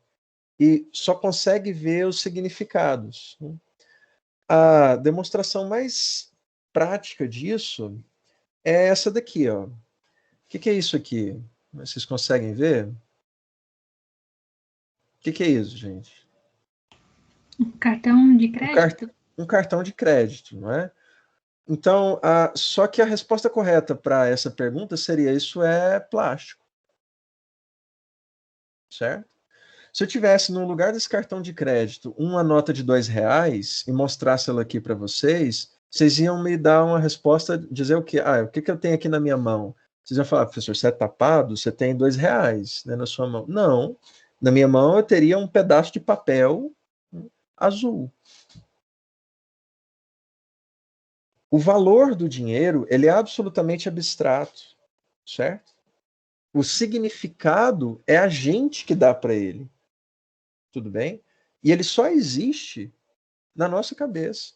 e só consegue ver os significados. A demonstração mais prática disso é essa daqui, ó. O que é isso aqui? Vocês conseguem ver? O que é isso, gente? Um cartão de crédito? Um cartão de crédito, não é? Então, só que a resposta correta para essa pergunta seria: isso é plástico. Certo? Se eu tivesse, no lugar desse cartão de crédito, uma nota de R$2 e mostrasse ela aqui para vocês, vocês iam me dar uma resposta, dizer o quê? O que eu tenho aqui na minha mão? Vocês iam falar, professor, você é tapado? Você tem R$2, né, na sua mão. Não. Na minha mão eu teria um pedaço de papel azul. O valor do dinheiro, ele é absolutamente abstrato, certo? O significado é a gente que dá para ele. Tudo bem? E ele só existe na nossa cabeça.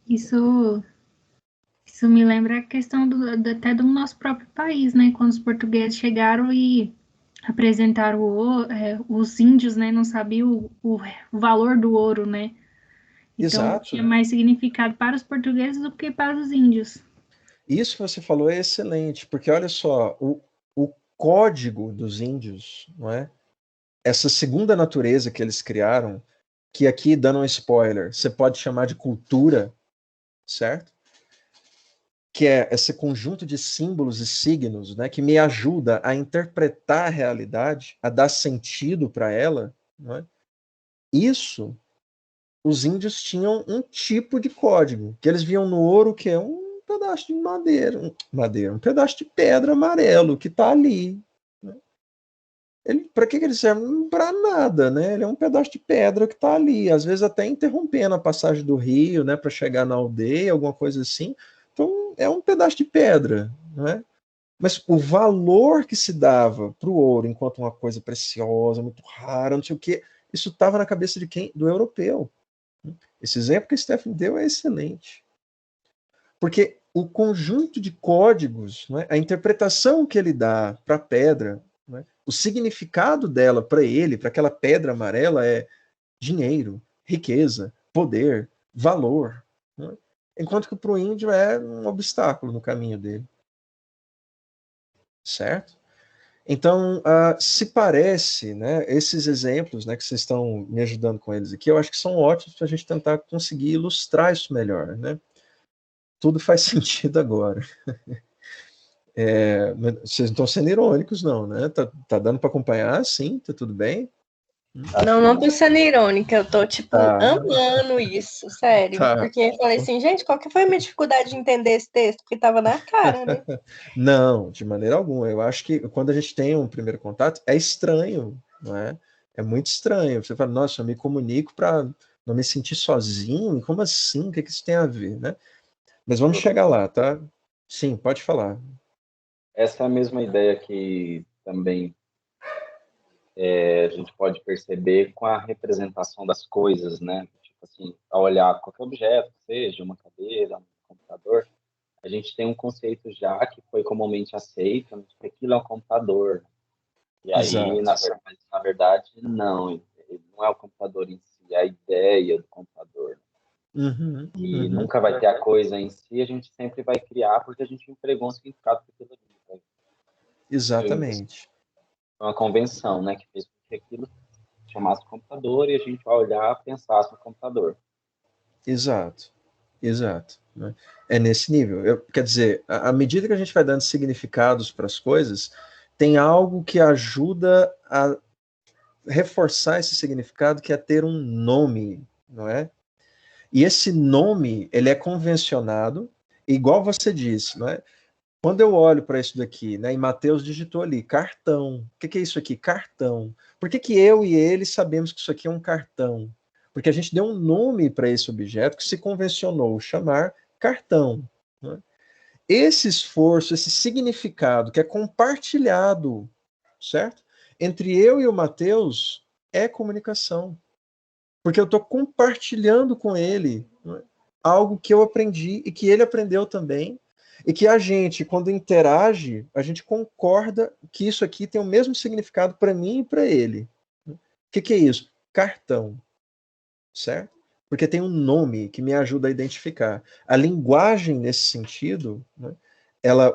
Isso me lembra a questão até do nosso próprio país, né? Quando os portugueses chegaram e apresentaram os índios, né? Não sabiam o valor do ouro, né? Então, Exato. tinha mais significado para os portugueses do que para os índios. Isso que você falou é excelente, porque olha só, o código dos índios, não é? Essa segunda natureza que eles criaram, que aqui, dando um spoiler, você pode chamar de cultura, certo? Que é esse conjunto de símbolos e signos, né, que me ajuda a interpretar a realidade, a dar sentido para ela, não é? Isso, os índios tinham um tipo de código, que eles viam no ouro, que é um pedaço de madeira, um pedaço de pedra amarelo que está ali. Né? Para que ele serve? Para nada, né? Ele é um pedaço de pedra que está ali, às vezes até interrompendo a passagem do rio, né, para chegar na aldeia, alguma coisa assim. Então, é um pedaço de pedra, não é? Mas o valor que se dava para o ouro enquanto uma coisa preciosa, muito rara, não sei o quê, isso estava na cabeça de quem? Do europeu. Esse exemplo que a Stephanie deu é excelente. Porque o conjunto de códigos, né, a interpretação que ele dá para a pedra, né, o significado dela para ele, para aquela pedra amarela, é dinheiro, riqueza, poder, valor. Né? Enquanto que para o índio é um obstáculo no caminho dele. Certo? Então, se parece, né, esses exemplos, né, que vocês estão me ajudando com eles aqui, eu acho que são ótimos para a gente tentar conseguir ilustrar isso melhor. Né? Tudo faz sentido agora. Vocês não estão sendo irônicos, não, né? Tá dando para acompanhar? Sim, tá tudo bem? Não tô sendo irônica, eu tô, tipo, Tá. amando isso, sério. Tá. Porque eu falei assim, gente, qual que foi a minha dificuldade de entender esse texto? Porque tava na cara, né? Não, de maneira alguma. Eu acho que quando a gente tem um primeiro contato, é estranho, não é? É muito estranho. Você fala, nossa, eu me comunico para não me sentir sozinho? Como assim? O que isso tem a ver, né? Mas vamos chegar lá, tá? Sim, pode falar. Essa é a mesma ideia que também a gente pode perceber com a representação das coisas, né? Tipo assim, ao olhar qualquer objeto, seja uma cadeira, um computador, a gente tem um conceito já que foi comumente aceito, né, que aquilo é um computador. E aí, na verdade, não. Ele não é o computador em si, é a ideia do computador. E nunca vai ter a coisa em si, a gente sempre vai criar, porque a gente entregou um significado para aquilo ali. Né? Exatamente. Foi uma convenção, né, que fez com que aquilo chamasse computador e a gente vai olhar, pensasse no computador. Exato, exato. Né? É nesse nível. Quer dizer, à medida que a gente vai dando significados para as coisas, tem algo que ajuda a reforçar esse significado, que é ter um nome, não é? E esse nome, ele é convencionado, igual você disse, não é? Quando eu olho para isso daqui, né, e Mateus digitou ali, cartão. O que é isso aqui? Cartão. Por que eu e ele sabemos que isso aqui é um cartão? Porque a gente deu um nome para esse objeto que se convencionou chamar cartão. Né? Esse esforço, esse significado que é compartilhado, certo? Entre eu e o Mateus é comunicação. Porque eu estou compartilhando com ele, né, algo que eu aprendi e que ele aprendeu também, e que a gente, quando interage, a gente concorda que isso aqui tem o mesmo significado para mim e para ele. O que é isso? Cartão, certo? Porque tem um nome que me ajuda a identificar. A linguagem, nesse sentido, né,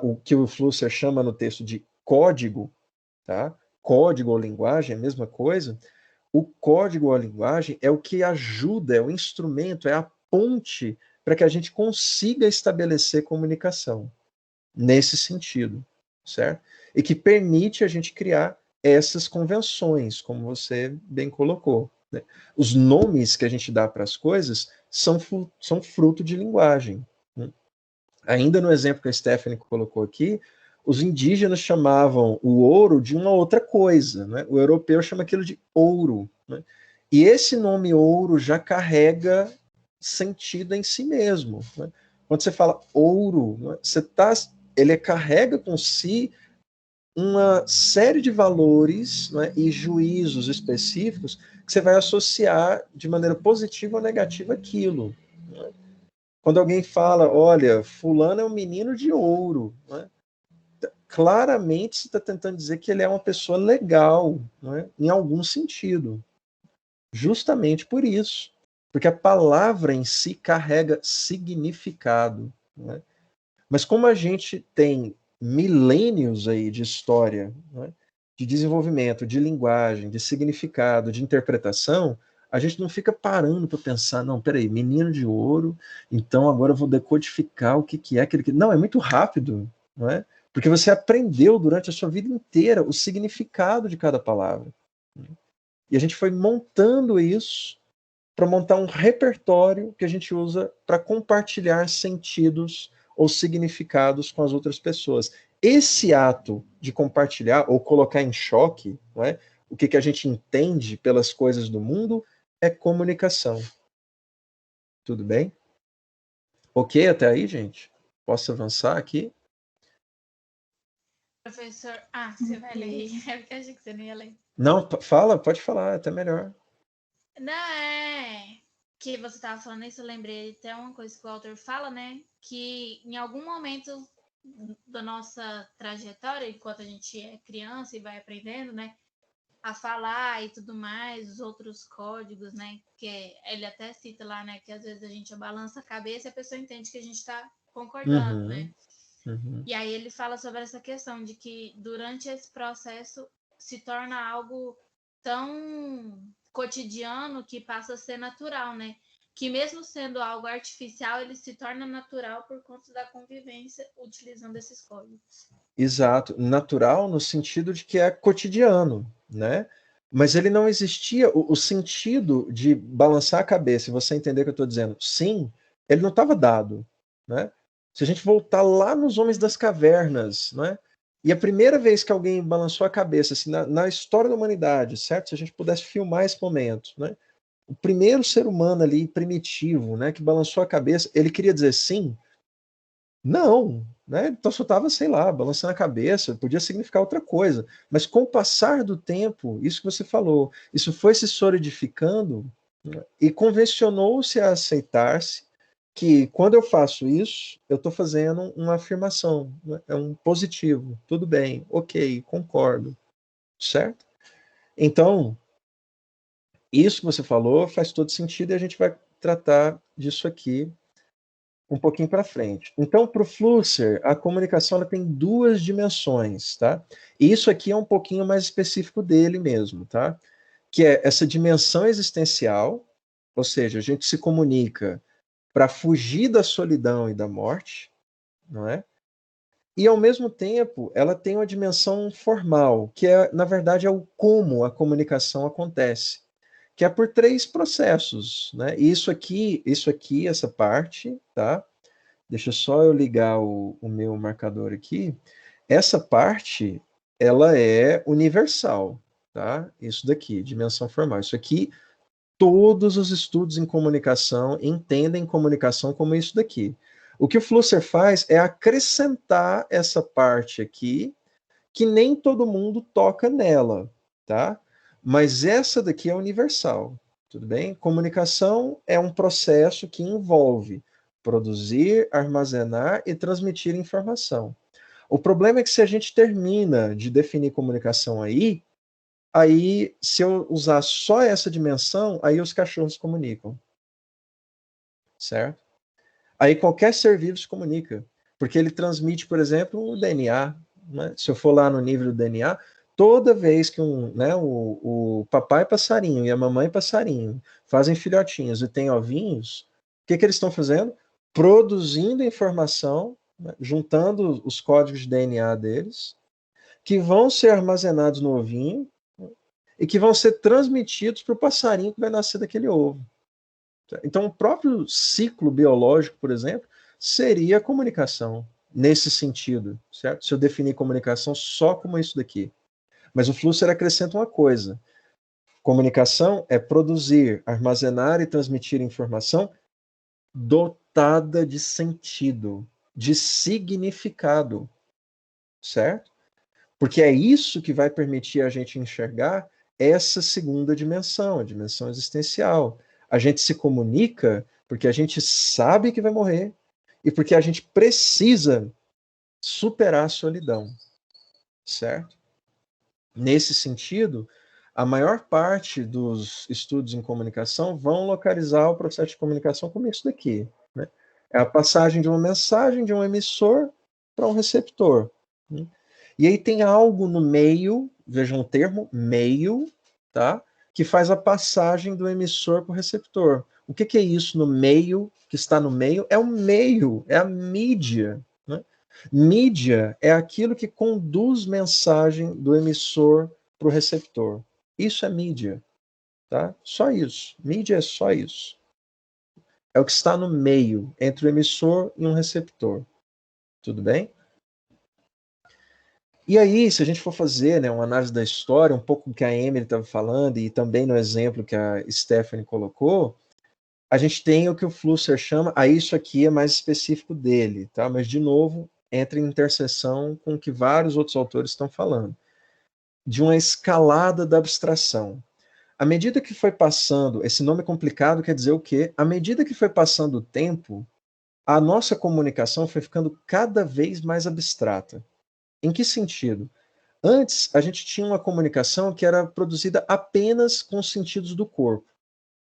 o que o Flusser chama no texto de código, tá? Código ou linguagem é a mesma coisa. O código ou a linguagem é o que ajuda, é o instrumento, é a ponte para que a gente consiga estabelecer comunicação nesse sentido, certo? E que permite a gente criar essas convenções, como você bem colocou. Né? Os nomes que a gente dá para as coisas são fruto de linguagem. Né? Ainda no exemplo que a Stephanie colocou aqui, os indígenas chamavam o ouro de uma outra coisa. Né? O europeu chama aquilo de ouro. Né? E esse nome ouro já carrega sentido em si mesmo. Né? Quando você fala ouro, né, ele carrega com si uma série de valores, né, e juízos específicos que você vai associar de maneira positiva ou negativa aquilo. Né? Quando alguém fala, olha, fulano é um menino de ouro, né? Claramente você está tentando dizer que ele é uma pessoa legal, né? Em algum sentido. Justamente por isso. Porque a palavra em si carrega significado. Né? Mas como a gente tem milênios aí de história, né? De desenvolvimento, de linguagem, de significado, de interpretação, a gente não fica parando para pensar, não, peraí, menino de ouro, então agora eu vou decodificar o que é aquele que. Não, é muito rápido, não é? Porque você aprendeu durante a sua vida inteira o significado de cada palavra. E a gente foi montando isso para montar um repertório que a gente usa para compartilhar sentidos ou significados com as outras pessoas. Esse ato de compartilhar ou colocar em choque, não é? O que a gente entende pelas coisas do mundo é comunicação. Tudo bem? Ok até aí, gente? Posso avançar aqui? Professor, você vai ler. É porque eu achei que você não ia ler. Não, fala, pode falar, é até melhor. Não, é que você estava falando isso, eu lembrei até uma coisa que o autor fala, né? Que em algum momento da nossa trajetória, enquanto a gente é criança e vai aprendendo, né? A falar e tudo mais, os outros códigos, né? Que ele até cita lá, né? Que às vezes a gente balança a cabeça e a pessoa entende que a gente está concordando, né? E aí ele fala sobre essa questão de que durante esse processo se torna algo tão cotidiano que passa a ser natural, né? Que mesmo sendo algo artificial, ele se torna natural por conta da convivência utilizando esses códigos. Exato, natural no sentido de que é cotidiano, né? Mas ele não existia, o sentido de balançar a cabeça, e você entender o que eu estou dizendo, sim, ele não estava dado, né? Se a gente voltar lá nos Homens das Cavernas, né? E a primeira vez que alguém balançou a cabeça, assim, na história da humanidade, certo? Se a gente pudesse filmar esse momento, né? O primeiro ser humano ali, primitivo, né, que balançou a cabeça, ele queria dizer sim? Não, né? Então só estava, sei lá, balançando a cabeça, podia significar outra coisa. Mas com o passar do tempo, isso que você falou, isso foi se solidificando, né, e convencionou-se a aceitar-se que quando eu faço isso, eu estou fazendo uma afirmação, né? É um positivo, tudo bem, ok, concordo, certo? Então, isso que você falou faz todo sentido e a gente vai tratar disso aqui um pouquinho para frente. Então, para o Flusser, a comunicação ela tem duas dimensões, tá? E isso aqui é um pouquinho mais específico dele mesmo, tá? Que é essa dimensão existencial, ou seja, a gente se comunica para fugir da solidão e da morte, não é? E ao mesmo tempo, ela tem uma dimensão formal, que é, na verdade, é o como a comunicação acontece, que é por três processos, né? E isso aqui, essa parte, tá? Deixa só eu ligar o meu marcador aqui. Essa parte, ela é universal, tá? Isso daqui, dimensão formal. Isso aqui, todos os estudos em comunicação entendem comunicação como isso daqui. O que o Flusser faz é acrescentar essa parte aqui, que nem todo mundo toca nela, tá? Mas essa daqui é universal, tudo bem? Comunicação é um processo que envolve produzir, armazenar e transmitir informação. O problema é que se a gente termina de definir comunicação aí se eu usar só essa dimensão, aí os cachorros comunicam, certo? Aí qualquer ser vivo se comunica, porque ele transmite, por exemplo, o DNA, né? Se eu for lá no nível do DNA, toda vez que o papai passarinho e a mamãe passarinho fazem filhotinhos e têm ovinhos, o que eles estão fazendo? Produzindo informação, né? Juntando os códigos de DNA deles, que vão ser armazenados no ovinho, né? E que vão ser transmitidos para o passarinho que vai nascer daquele ovo. Então, o próprio ciclo biológico, por exemplo, seria a comunicação, nesse sentido, certo? Se eu definir comunicação só como isso daqui. Mas o Flusser acrescenta uma coisa. Comunicação é produzir, armazenar e transmitir informação dotada de sentido, de significado, certo? Porque é isso que vai permitir a gente enxergar essa segunda dimensão, a dimensão existencial. A gente se comunica porque a gente sabe que vai morrer e porque a gente precisa superar a solidão, certo? Nesse sentido, a maior parte dos estudos em comunicação vão localizar o processo de comunicação como isso daqui, né? É a passagem de uma mensagem de um emissor para um receptor, né? E aí tem algo no meio, veja um termo, meio, tá? Que faz a passagem do emissor para o receptor. O que é isso no meio, que está no meio? É o meio, é a mídia, né? Mídia é aquilo que conduz mensagem do emissor para o receptor. Isso é mídia, tá? Só isso. Mídia é só isso. É o que está no meio, entre o emissor e um receptor. Tudo bem? E aí, se a gente for fazer, né, uma análise da história, um pouco do que a Emily estava falando, e também no exemplo que a Stephanie colocou, a gente tem o que o Flusser chama, aí isso aqui é mais específico dele, tá? Mas, de novo, entra em interseção com o que vários outros autores estão falando, de uma escalada da abstração. À medida que foi passando, esse nome complicado quer dizer o quê? À medida que foi passando o tempo, a nossa comunicação foi ficando cada vez mais abstrata. Em que sentido? Antes, a gente tinha uma comunicação que era produzida apenas com os sentidos do corpo.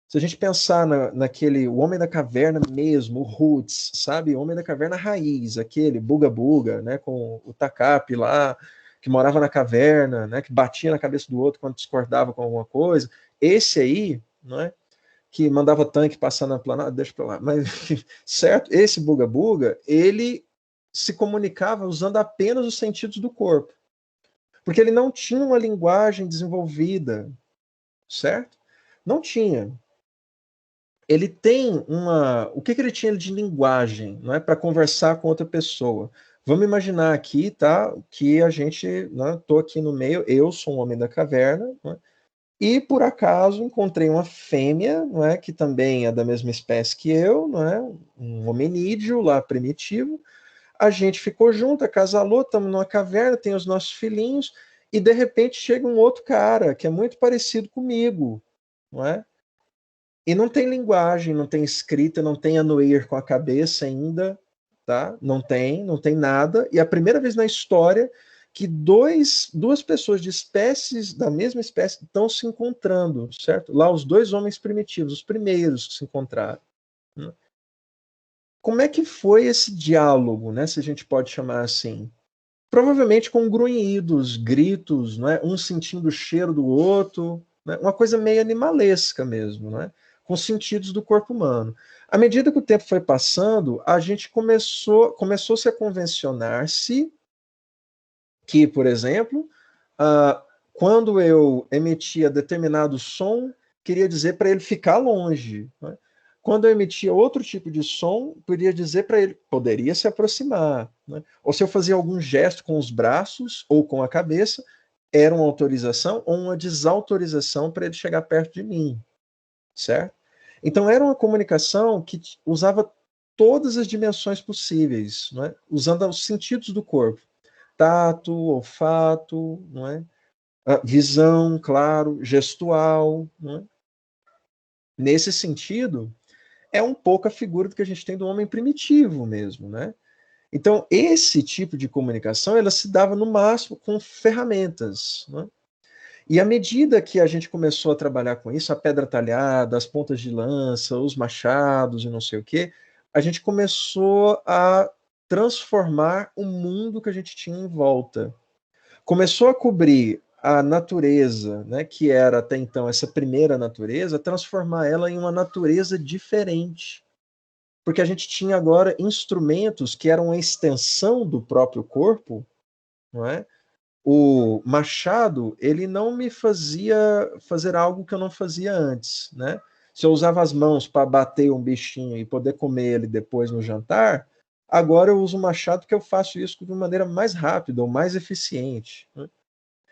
Se a gente pensar naquele o Homem da Caverna mesmo, o Roots, sabe? O Homem da Caverna raiz, aquele Buga Buga, né? Com o Takapi lá, que morava na caverna, né? Que batia na cabeça do outro quando discordava com alguma coisa. Esse aí, não é? Que mandava tanque passar na planada, deixa pra lá. Mas, certo? Esse Buga Buga, ele se comunicava usando apenas os sentidos do corpo. Porque ele não tinha uma linguagem desenvolvida, certo? Não tinha. Ele tem uma... O que ele tinha de linguagem, não é, para conversar com outra pessoa? Vamos imaginar aqui, tá, que a gente, né, tô aqui no meio, eu sou um homem da caverna, né, e por acaso encontrei uma fêmea, não é, que também é da mesma espécie que eu, não é, um hominídeo lá primitivo. A gente ficou junto, acasalou, estamos numa caverna, tem os nossos filhinhos, e de repente chega um outro cara que é muito parecido comigo, não é? E não tem linguagem, não tem escrita, não tem anuir com a cabeça ainda, tá? Não tem nada. E é a primeira vez na história que duas pessoas de espécies, da mesma espécie, estão se encontrando, certo? Lá os dois homens primitivos, os primeiros que se encontraram. Né? Como é que foi esse diálogo, né? Se a gente pode chamar assim. Provavelmente com grunhidos, gritos, não é? Um sentindo o cheiro do outro, né? Uma coisa meio animalesca mesmo, não é? Com sentidos do corpo humano. À medida que o tempo foi passando, a gente começou-se a convencionar-se que, por exemplo, quando eu emitia determinado som, queria dizer para ele ficar longe. Né? Quando eu emitia outro tipo de som, poderia dizer para ele, poderia se aproximar. Né? Ou se eu fazia algum gesto com os braços ou com a cabeça, era uma autorização ou uma desautorização para ele chegar perto de mim. Certo? Então era uma comunicação que usava todas as dimensões possíveis, não é? Usando os sentidos do corpo. Tato, olfato, não é? Visão, claro, gestual. Não é? Nesse sentido, é um pouco a figura do que a gente tem do homem primitivo mesmo, né? Então, esse tipo de comunicação, ela se dava no máximo com ferramentas, né? E à medida que a gente começou a trabalhar com isso, a pedra talhada, as pontas de lança, os machados e não sei o quê, a gente começou a transformar o mundo que a gente tinha em volta. Começou a cobrir a natureza, né, que era até então essa primeira natureza, transformar ela em uma natureza diferente. Porque a gente tinha agora instrumentos que eram a extensão do próprio corpo, não é? O machado, ele não me fazia fazer algo que eu não fazia antes, né? Se eu usava as mãos para bater um bichinho e poder comer ele depois no jantar, agora eu uso o machado porque eu faço isso de maneira mais rápida ou mais eficiente. Né?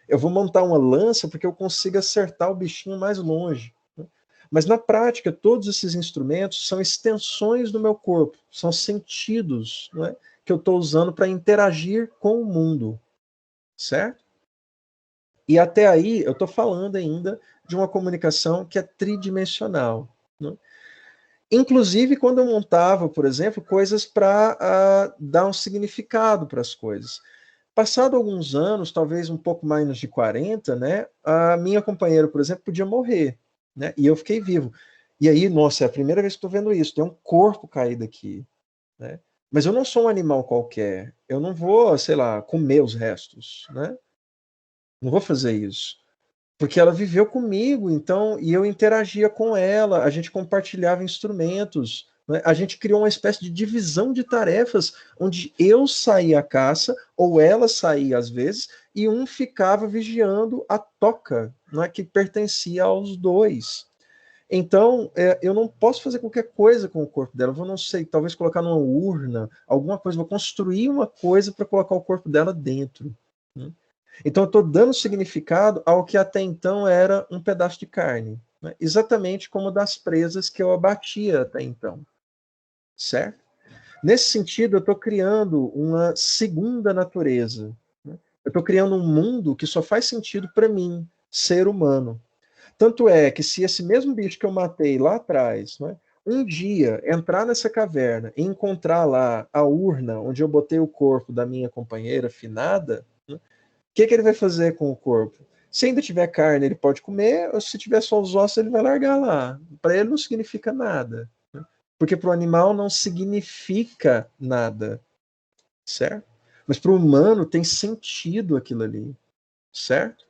Eu vou montar uma lança porque eu consigo acertar o bichinho mais longe. Né? Mas na prática, todos esses instrumentos são extensões do meu corpo, são sentidos, né, que eu estou usando para interagir com o mundo. Certo? E até aí eu estou falando ainda de uma comunicação que é tridimensional. Né? Inclusive quando eu montava, por exemplo, coisas para dar um significado para as coisas. Passado alguns anos, talvez um pouco mais de 40, né, a minha companheira, por exemplo, podia morrer. Né, e eu fiquei vivo. E aí, nossa, é a primeira vez que estou vendo isso. Tem um corpo caído aqui. Né? Mas eu não sou um animal qualquer. Eu não vou, sei lá, comer os restos. Né? Não vou fazer isso. Porque ela viveu comigo, então, e eu interagia com ela, a gente compartilhava instrumentos, né? A gente criou uma espécie de divisão de tarefas, onde eu saía à caça, ou ela saía às vezes, e um ficava vigiando a toca, né, que pertencia aos dois. Então, eu não posso fazer qualquer coisa com o corpo dela, eu vou, não sei, talvez colocar numa urna, alguma coisa, vou construir uma coisa para colocar o corpo dela dentro. Né? Então, eu estou dando significado ao que até então era um pedaço de carne. Né? Exatamente como das presas que eu abatia até então. Certo? Nesse sentido, eu estou criando uma segunda natureza. Né? Eu estou criando um mundo que só faz sentido para mim, ser humano. Tanto é que se esse mesmo bicho que eu matei lá atrás, né, um dia entrar nessa caverna e encontrar lá a urna onde eu botei o corpo da minha companheira finada, né, que ele vai fazer com o corpo? Se ainda tiver carne, ele pode comer, ou se tiver só os ossos, ele vai largar lá. Para ele não significa nada. Né? Porque para o animal não significa nada. Certo? Mas para o humano tem sentido aquilo ali. Certo?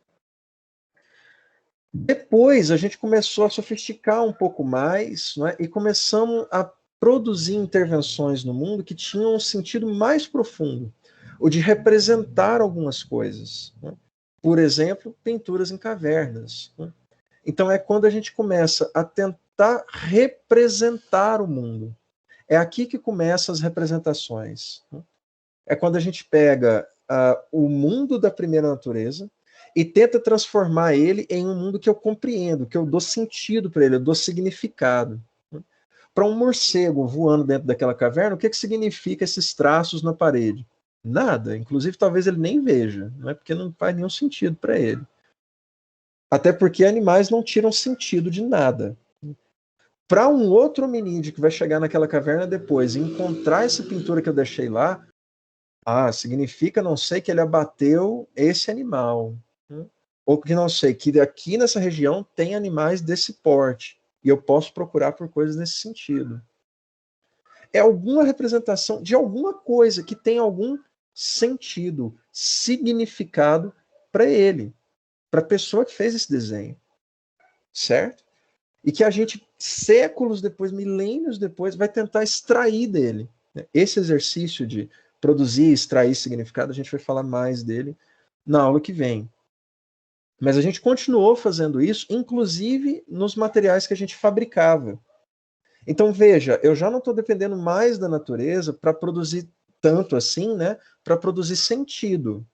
Depois a gente começou a sofisticar um pouco mais, né, e começamos a produzir intervenções no mundo que tinham um sentido mais profundo, o de representar algumas coisas. Né? Por exemplo, pinturas em cavernas. Né? Então é quando a gente começa a tentar representar o mundo. É aqui que começam as representações. É quando a gente pega o mundo da primeira natureza e tenta transformar ele em um mundo que eu compreendo, que eu dou sentido para ele, eu dou significado. Para um morcego voando dentro daquela caverna, o que significa esses traços na parede? Nada. Inclusive, talvez ele nem veja, não é porque não faz nenhum sentido para ele. Até porque animais não tiram sentido de nada. Para um outro hominídeo que vai chegar naquela caverna depois e encontrar essa pintura que eu deixei lá, significa, não sei, que ele abateu esse animal. Ou que não sei, que aqui nessa região tem animais desse porte. E eu posso procurar por coisas nesse sentido. É alguma representação de alguma coisa que tem algum sentido, significado para ele, para a pessoa que fez esse desenho. Certo? E que a gente, séculos depois, milênios depois, vai tentar extrair dele. Esse exercício de produzir, extrair significado, a gente vai falar mais dele na aula que vem. Mas a gente continuou fazendo isso, inclusive nos materiais que a gente fabricava. Então, veja, eu já não estou dependendo mais da natureza para produzir tanto assim, né? Para produzir sentido.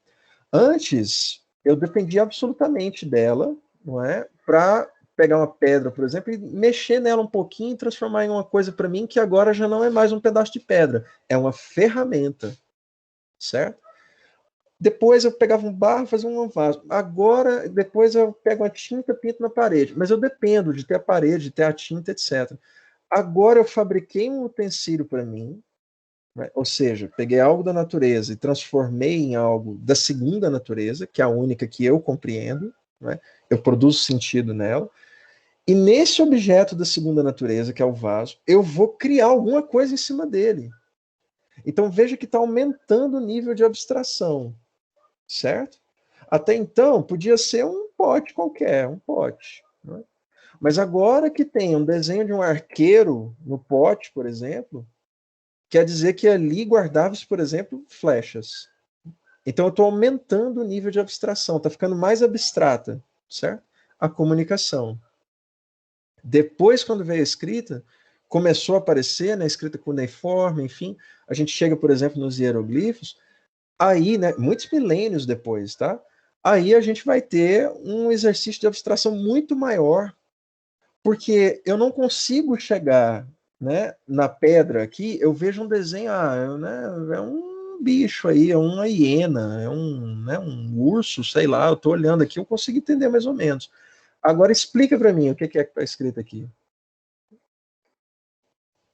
Antes, eu dependia absolutamente dela, não é? Para pegar uma pedra, por exemplo, e mexer nela um pouquinho e transformar em uma coisa para mim que agora já não é mais um pedaço de pedra, é uma ferramenta, certo? Depois eu pegava um barro, fazia um vaso. Agora, depois eu pego uma tinta, pinto na parede. Mas eu dependo de ter a parede, de ter a tinta, etc. Agora eu fabriquei um utensílio para mim, né? Ou seja, peguei algo da natureza e transformei em algo da segunda natureza, que é a única que eu compreendo, né? Eu produzo sentido nela. E nesse objeto da segunda natureza, que é o vaso, eu vou criar alguma coisa em cima dele. Então veja que está aumentando o nível de abstração, certo? Até então podia ser um pote qualquer, um pote, né? Mas agora que tem um desenho de um arqueiro no pote, por exemplo, quer dizer que ali guardava-se, por exemplo, flechas. Então eu estou aumentando o nível de abstração, está ficando mais abstrata, certo? A comunicação. Depois, quando veio a escrita, começou a aparecer, né, escrita cuneiforme, enfim, a gente chega, por exemplo, nos hieroglifos, aí, né, muitos milênios depois, tá? Aí a gente vai ter um exercício de abstração muito maior, porque eu não consigo chegar, né, na pedra aqui, eu vejo um desenho, né, é um bicho aí, é uma hiena, né, um urso, sei lá, eu estou olhando aqui, eu consigo entender mais ou menos. Agora explica para mim o que é que está escrito aqui.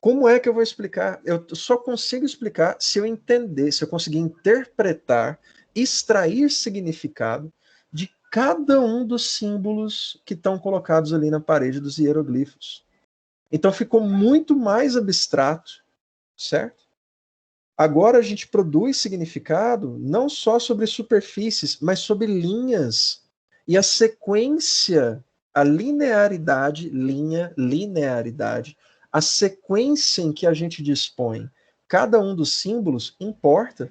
Como é que eu vou explicar? Eu só consigo explicar se eu entender, se eu conseguir interpretar, extrair significado de cada um dos símbolos que estão colocados ali na parede dos hieroglifos. Então ficou muito mais abstrato, certo? Agora a gente produz significado não só sobre superfícies, mas sobre linhas. E a sequência, a linearidade, linearidade, a sequência em que a gente dispõe cada um dos símbolos importa.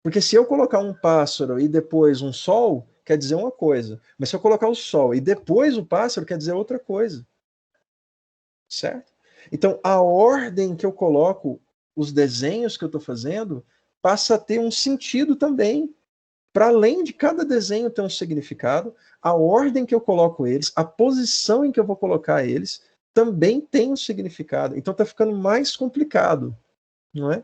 Porque se eu colocar um pássaro e depois um sol, quer dizer uma coisa. Mas se eu colocar o sol e depois o pássaro, quer dizer outra coisa. Certo? Então, a ordem que eu coloco os desenhos que eu estou fazendo passa a ter um sentido também. Para além de cada desenho ter um significado, a ordem que eu coloco eles, a posição em que eu vou colocar eles, também tem um significado. Então está ficando mais complicado, não é?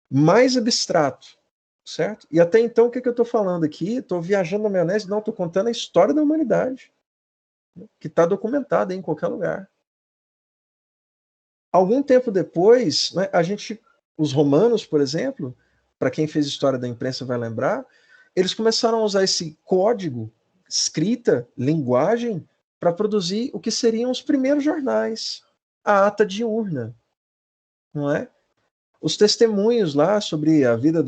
Mais abstrato, certo? E até então, o que eu estou falando aqui? Estou viajando na maionese? Não, estou contando a história da humanidade, que está documentada em qualquer lugar. Algum tempo depois, né, os romanos, por exemplo, para quem fez história da imprensa vai lembrar, eles começaram a usar esse código, escrita, linguagem, para produzir o que seriam os primeiros jornais, a ata diurna, não é? Os testemunhos lá sobre a vida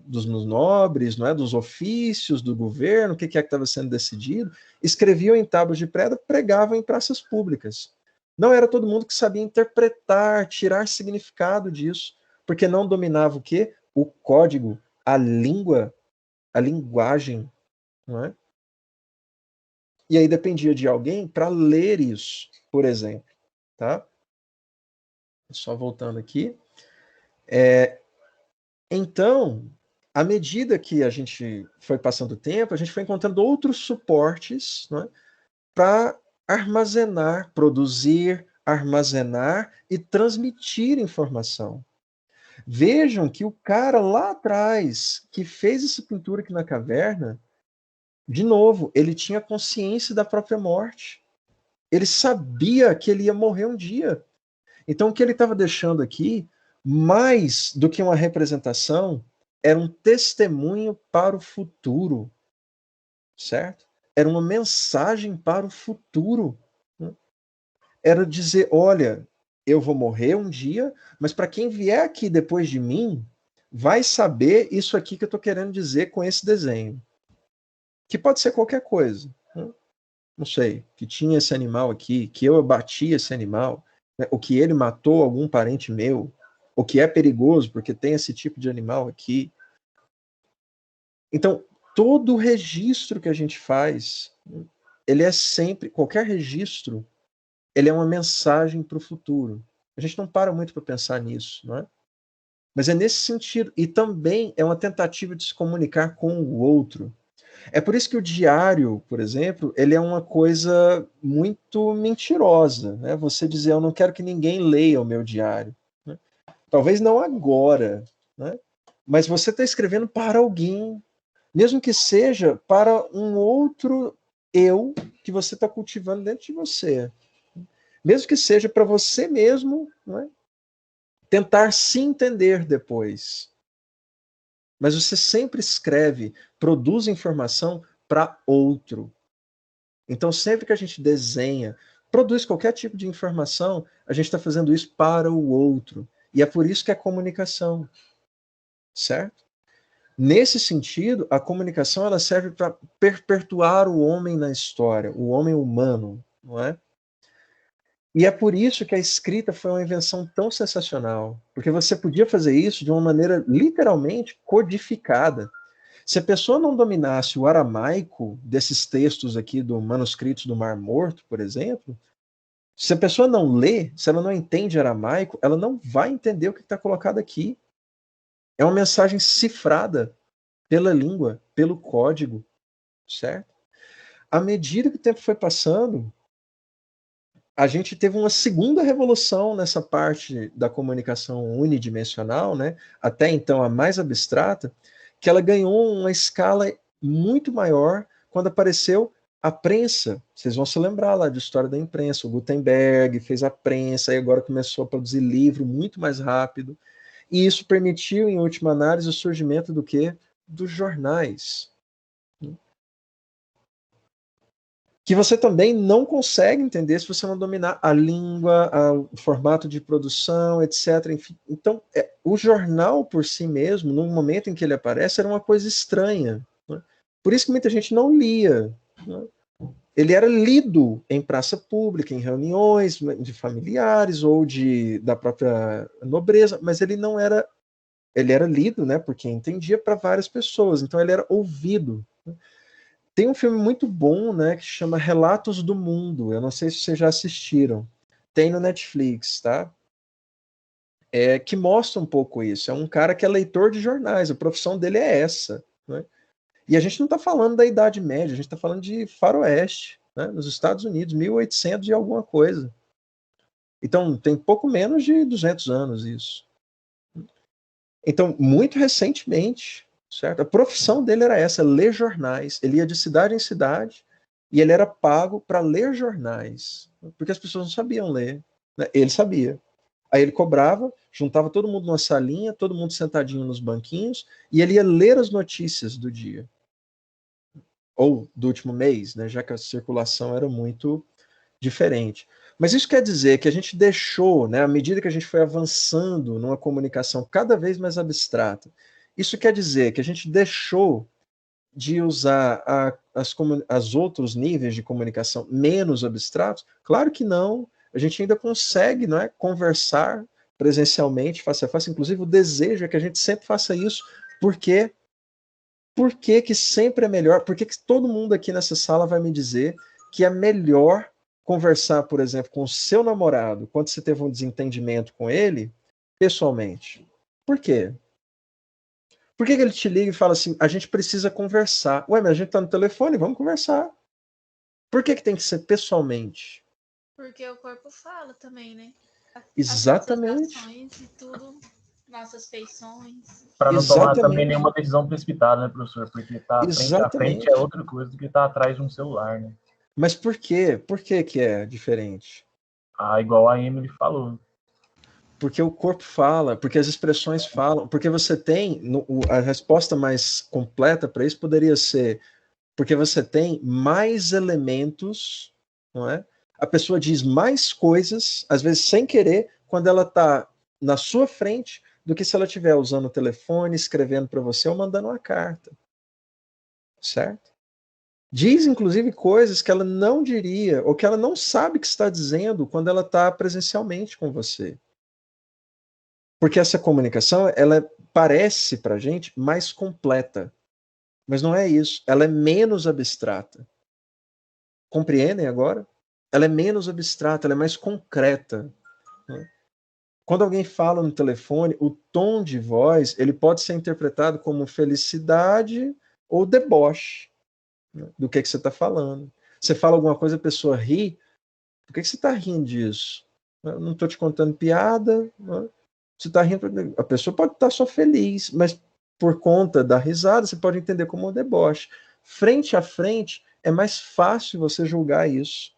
dos nobres, não é? Dos ofícios, do governo, o que é que estava sendo decidido, escreviam em tábuas de pedra, pregavam em praças públicas. Não era todo mundo que sabia interpretar, tirar significado disso, porque não dominava o quê? O código, a língua, a linguagem, não é? E aí dependia de alguém para ler isso, por exemplo. Tá? Só voltando aqui. Então, à medida que a gente foi passando o tempo, a gente foi encontrando outros suportes, né, para armazenar, produzir, armazenar e transmitir informação. Vejam que o cara lá atrás, que fez essa pintura aqui na caverna, de novo, ele tinha consciência da própria morte. Ele sabia que ele ia morrer um dia. Então, o que ele estava deixando aqui, mais do que uma representação, era um testemunho para o futuro, certo? Era uma mensagem para o futuro. Né? Era dizer, olha, eu vou morrer um dia, mas para quem vier aqui depois de mim, vai saber isso aqui que eu estou querendo dizer com esse desenho. Que pode ser qualquer coisa. Né? Não sei, que tinha esse animal aqui, que eu abati esse animal, né? Ou que ele matou algum parente meu, ou que é perigoso porque tem esse tipo de animal aqui. Então, todo registro que a gente faz, ele é sempre, qualquer registro, ele é uma mensagem para o futuro. A gente não para muito para pensar nisso, não é? Mas é nesse sentido. E também é uma tentativa de se comunicar com o outro. É por isso que o diário, por exemplo, ele é uma coisa muito mentirosa. Né? Você dizer, eu não quero que ninguém leia o meu diário. Né? Talvez não agora, né? Mas você está escrevendo para alguém, mesmo que seja para um outro eu que você está cultivando dentro de você. Mesmo que seja para você mesmo, né? Tentar se entender depois. Mas você sempre escreve, produz informação para outro. Então, sempre que a gente desenha, produz qualquer tipo de informação, a gente está fazendo isso para o outro. E é por isso que é comunicação. Certo? Nesse sentido, a comunicação ela serve para perpetuar o homem na história, o homem humano, não é? E é por isso que a escrita foi uma invenção tão sensacional, porque você podia fazer isso de uma maneira literalmente codificada. Se a pessoa não dominasse o aramaico desses textos aqui do manuscritos do Mar Morto, por exemplo, se a pessoa não lê, se ela não entende aramaico, ela não vai entender o que está colocado aqui. É uma mensagem cifrada pela língua, pelo código, certo? À medida que o tempo foi passando, a gente teve uma segunda revolução nessa parte da comunicação unidimensional, né? Até então a mais abstrata, que ela ganhou uma escala muito maior quando apareceu a prensa. Vocês vão se lembrar lá de história da imprensa. O Gutenberg fez a prensa e agora começou a produzir livro muito mais rápido. E isso permitiu, em última análise, o surgimento do quê? Dos jornais. Que você também não consegue entender se você não dominar a língua, o formato de produção, etc. Enfim, então, o jornal por si mesmo, no momento em que ele aparece, era uma coisa estranha. Né? Por isso que muita gente não lia. Né? Ele era lido em praça pública, em reuniões de familiares ou da própria nobreza, mas ele não era... Ele era lido, né, por quem entendia, para várias pessoas. Então, ele era ouvido. Né? Tem um filme muito bom, né, que chama Relatos do Mundo. Eu não sei se vocês já assistiram. Tem no Netflix, tá? Que mostra um pouco isso. É um cara que é leitor de jornais. A profissão dele é essa. Né? E a gente não está falando da Idade Média, a gente está falando de Faroeste, né, nos Estados Unidos, 1800 e alguma coisa. Então, tem pouco menos de 200 anos isso. Então, muito recentemente... Certo? A profissão dele era essa, ler jornais. Ele ia de cidade em cidade e ele era pago para ler jornais, porque as pessoas não sabiam ler. Né? Ele sabia. Aí ele cobrava, juntava todo mundo numa salinha, todo mundo sentadinho nos banquinhos, e ele ia ler as notícias do dia. Ou do último mês, né? Já que a circulação era muito diferente. Mas isso quer dizer que a gente deixou, né, à medida que a gente foi avançando numa comunicação cada vez mais abstrata, isso quer dizer que a gente deixou de usar as outros níveis de comunicação menos abstratos? Claro que não. A gente ainda consegue, não é, conversar presencialmente, face a face. Inclusive, o desejo é que a gente sempre faça isso. Por que sempre é melhor? Por que todo mundo aqui nessa sala vai me dizer que é melhor conversar, por exemplo, com o seu namorado, quando você teve um desentendimento com ele, pessoalmente. Por quê? Por que ele te liga e fala assim, a gente precisa conversar? Ué, mas a gente tá no telefone, vamos conversar. Por que tem que ser pessoalmente? Porque o corpo fala também, né? Exatamente. As ações e tudo, nossas feições. Para não tomar também nenhuma decisão precipitada, né, professor? Porque tá frente a frente é outra coisa do que tá atrás de um celular, né? Mas por quê? Por que que é diferente? Igual a Emily falou. Porque o corpo fala, porque as expressões falam, porque você tem, a resposta mais completa para isso poderia ser, porque você tem mais elementos, não é? A pessoa diz mais coisas, às vezes sem querer, quando ela está na sua frente, do que se ela estiver usando o telefone, escrevendo para você ou mandando uma carta. Certo? Diz, inclusive, coisas que ela não diria, ou que ela não sabe que está dizendo quando ela está presencialmente com você. Porque essa comunicação, ela parece para a gente mais completa. Mas não é isso. Ela é menos abstrata. Compreendem agora? Ela é menos abstrata, ela é mais concreta. Quando alguém fala no telefone, o tom de voz ele pode ser interpretado como felicidade ou deboche do que você está falando. Você fala alguma coisa, a pessoa ri. Por que você está rindo disso? Eu não estou te contando piada. Você está rindo. A pessoa pode estar só feliz, mas por conta da risada, você pode entender como um deboche. Frente a frente, é mais fácil você julgar isso.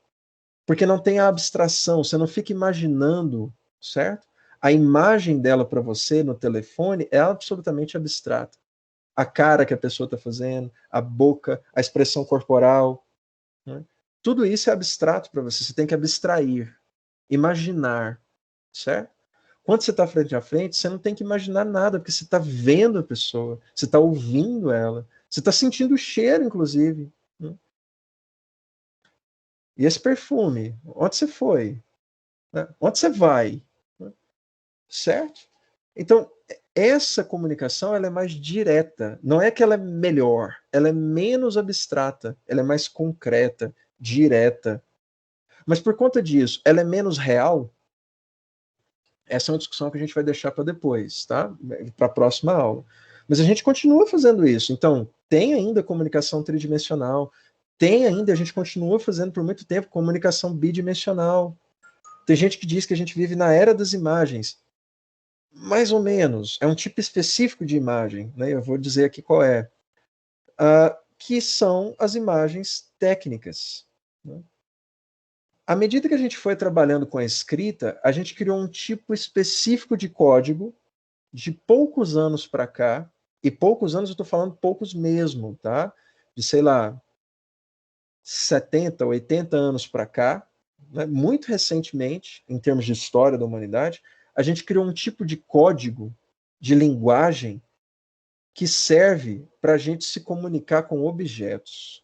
Porque não tem a abstração, você não fica imaginando, certo? A imagem dela para você no telefone é absolutamente abstrata. A cara que a pessoa está fazendo, a boca, a expressão corporal. Né? Tudo isso é abstrato para você, você tem que abstrair, imaginar, certo? Quando você está frente a frente, você não tem que imaginar nada, porque você está vendo a pessoa, você está ouvindo ela, você está sentindo o cheiro, inclusive. Né? E esse perfume, onde você foi? Né? Onde você vai? Né? Certo? Então, essa comunicação ela é mais direta. Não é que ela é melhor, ela é menos abstrata, ela é mais concreta, direta. Mas por conta disso, ela é menos real? Essa é uma discussão que a gente vai deixar para depois, tá? Para a próxima aula. Mas a gente continua fazendo isso. Então, tem ainda comunicação tridimensional, tem ainda, a gente continua fazendo por muito tempo comunicação bidimensional. Tem gente que diz que a gente vive na era das imagens. Mais ou menos. É um tipo específico de imagem. Né? Eu vou dizer aqui qual é. Que são as imagens técnicas. Né? À medida que a gente foi trabalhando com a escrita, a gente criou um tipo específico de código de poucos anos para cá. E poucos anos eu estou falando poucos mesmo, tá? De, sei lá, 70, 80 anos para cá, né, muito recentemente, em termos de história da humanidade, a gente criou um tipo de código, de linguagem, que serve para a gente se comunicar com objetos.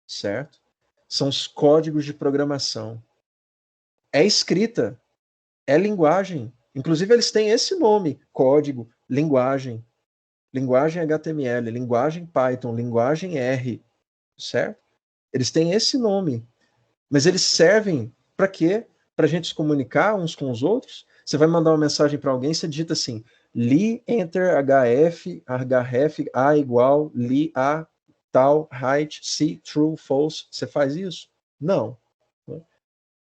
Certo? São os códigos de programação. É escrita, é linguagem. Inclusive, eles têm esse nome, código, linguagem. Linguagem HTML, linguagem Python, linguagem R. Certo? Eles têm esse nome. Mas eles servem para quê? Para a gente se comunicar uns com os outros? Você vai mandar uma mensagem para alguém, você digita assim, li, enter, href, a igual, li, a, tal, height, se, true, false. Você faz isso? Não.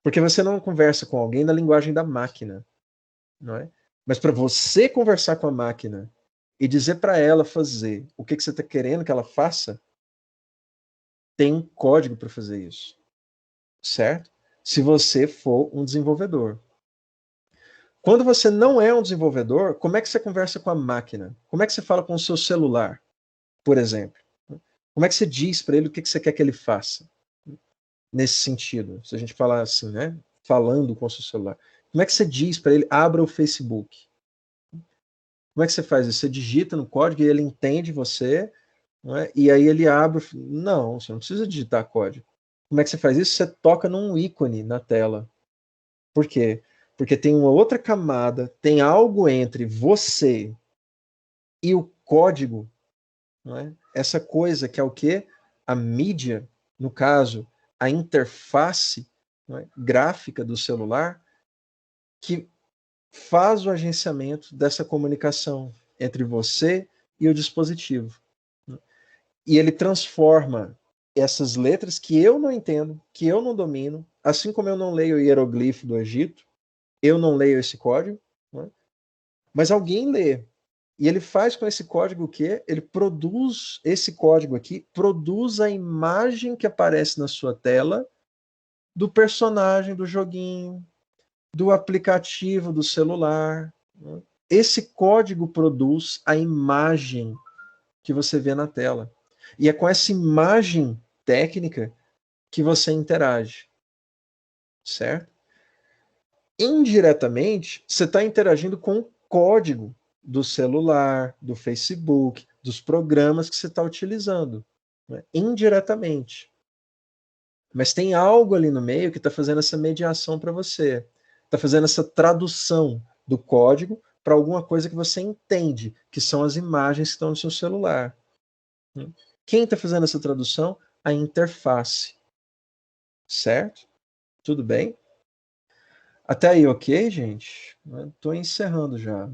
Porque você não conversa com alguém na linguagem da máquina. Não é? Mas para você conversar com a máquina e dizer para ela fazer o que você está querendo que ela faça, tem um código para fazer isso. Certo? Se você for um desenvolvedor. Quando você não é um desenvolvedor, como é que você conversa com a máquina? Como é que você fala com o seu celular, por exemplo? Como é que você diz para ele o que você quer que ele faça? Nesse sentido, se a gente falar assim, né? Falando com o seu celular. Como é que você diz para ele, abra o Facebook? Como é que você faz isso? Você digita no código e ele entende você, não é? E aí ele abre. Não, você não precisa digitar código. Como é que você faz isso? Você toca num ícone na tela. Por quê? Porque tem uma outra camada, tem algo entre você e o código, não é? Essa coisa que é o quê? A mídia no caso, a interface, né, gráfica do celular, que faz o agenciamento dessa comunicação entre você e o dispositivo. E ele transforma essas letras que eu não entendo, que eu não domino, assim como eu não leio o hieroglifo do Egito, eu não leio esse código, né? Mas alguém lê. E ele faz com esse código o quê? Ele produz, esse código aqui, produz a imagem que aparece na sua tela do personagem do joguinho, do aplicativo do celular. Né? Esse código produz a imagem que você vê na tela. E é com essa imagem técnica que você interage. Certo? Indiretamente, você está interagindo com o código do celular, do Facebook, dos programas que você está utilizando. Né? Indiretamente. Mas tem algo ali no meio que está fazendo essa mediação para você. Está fazendo essa tradução do código para alguma coisa que você entende, que são as imagens que estão no seu celular. Quem está fazendo essa tradução? A interface. Certo? Tudo bem? Até aí, ok, gente? Estou encerrando já.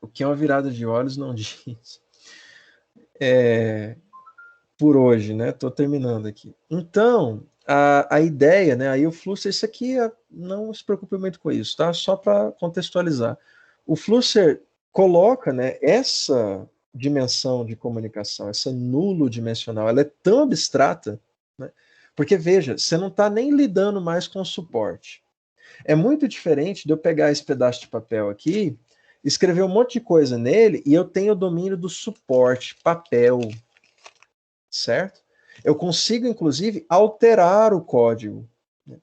O que é uma virada de olhos não diz. Por hoje, né? Estou terminando aqui. Então, a ideia, né? Aí o Flusser, isso aqui, não se preocupe muito com isso, tá? Só para contextualizar. O Flusser coloca, né, essa dimensão de comunicação, essa nulo dimensional, ela é tão abstrata, né? Porque, veja, você não está nem lidando mais com o suporte. É muito diferente de eu pegar esse pedaço de papel aqui, escrever um monte de coisa nele e eu tenho o domínio do suporte, papel, certo? Eu consigo, inclusive, alterar o código.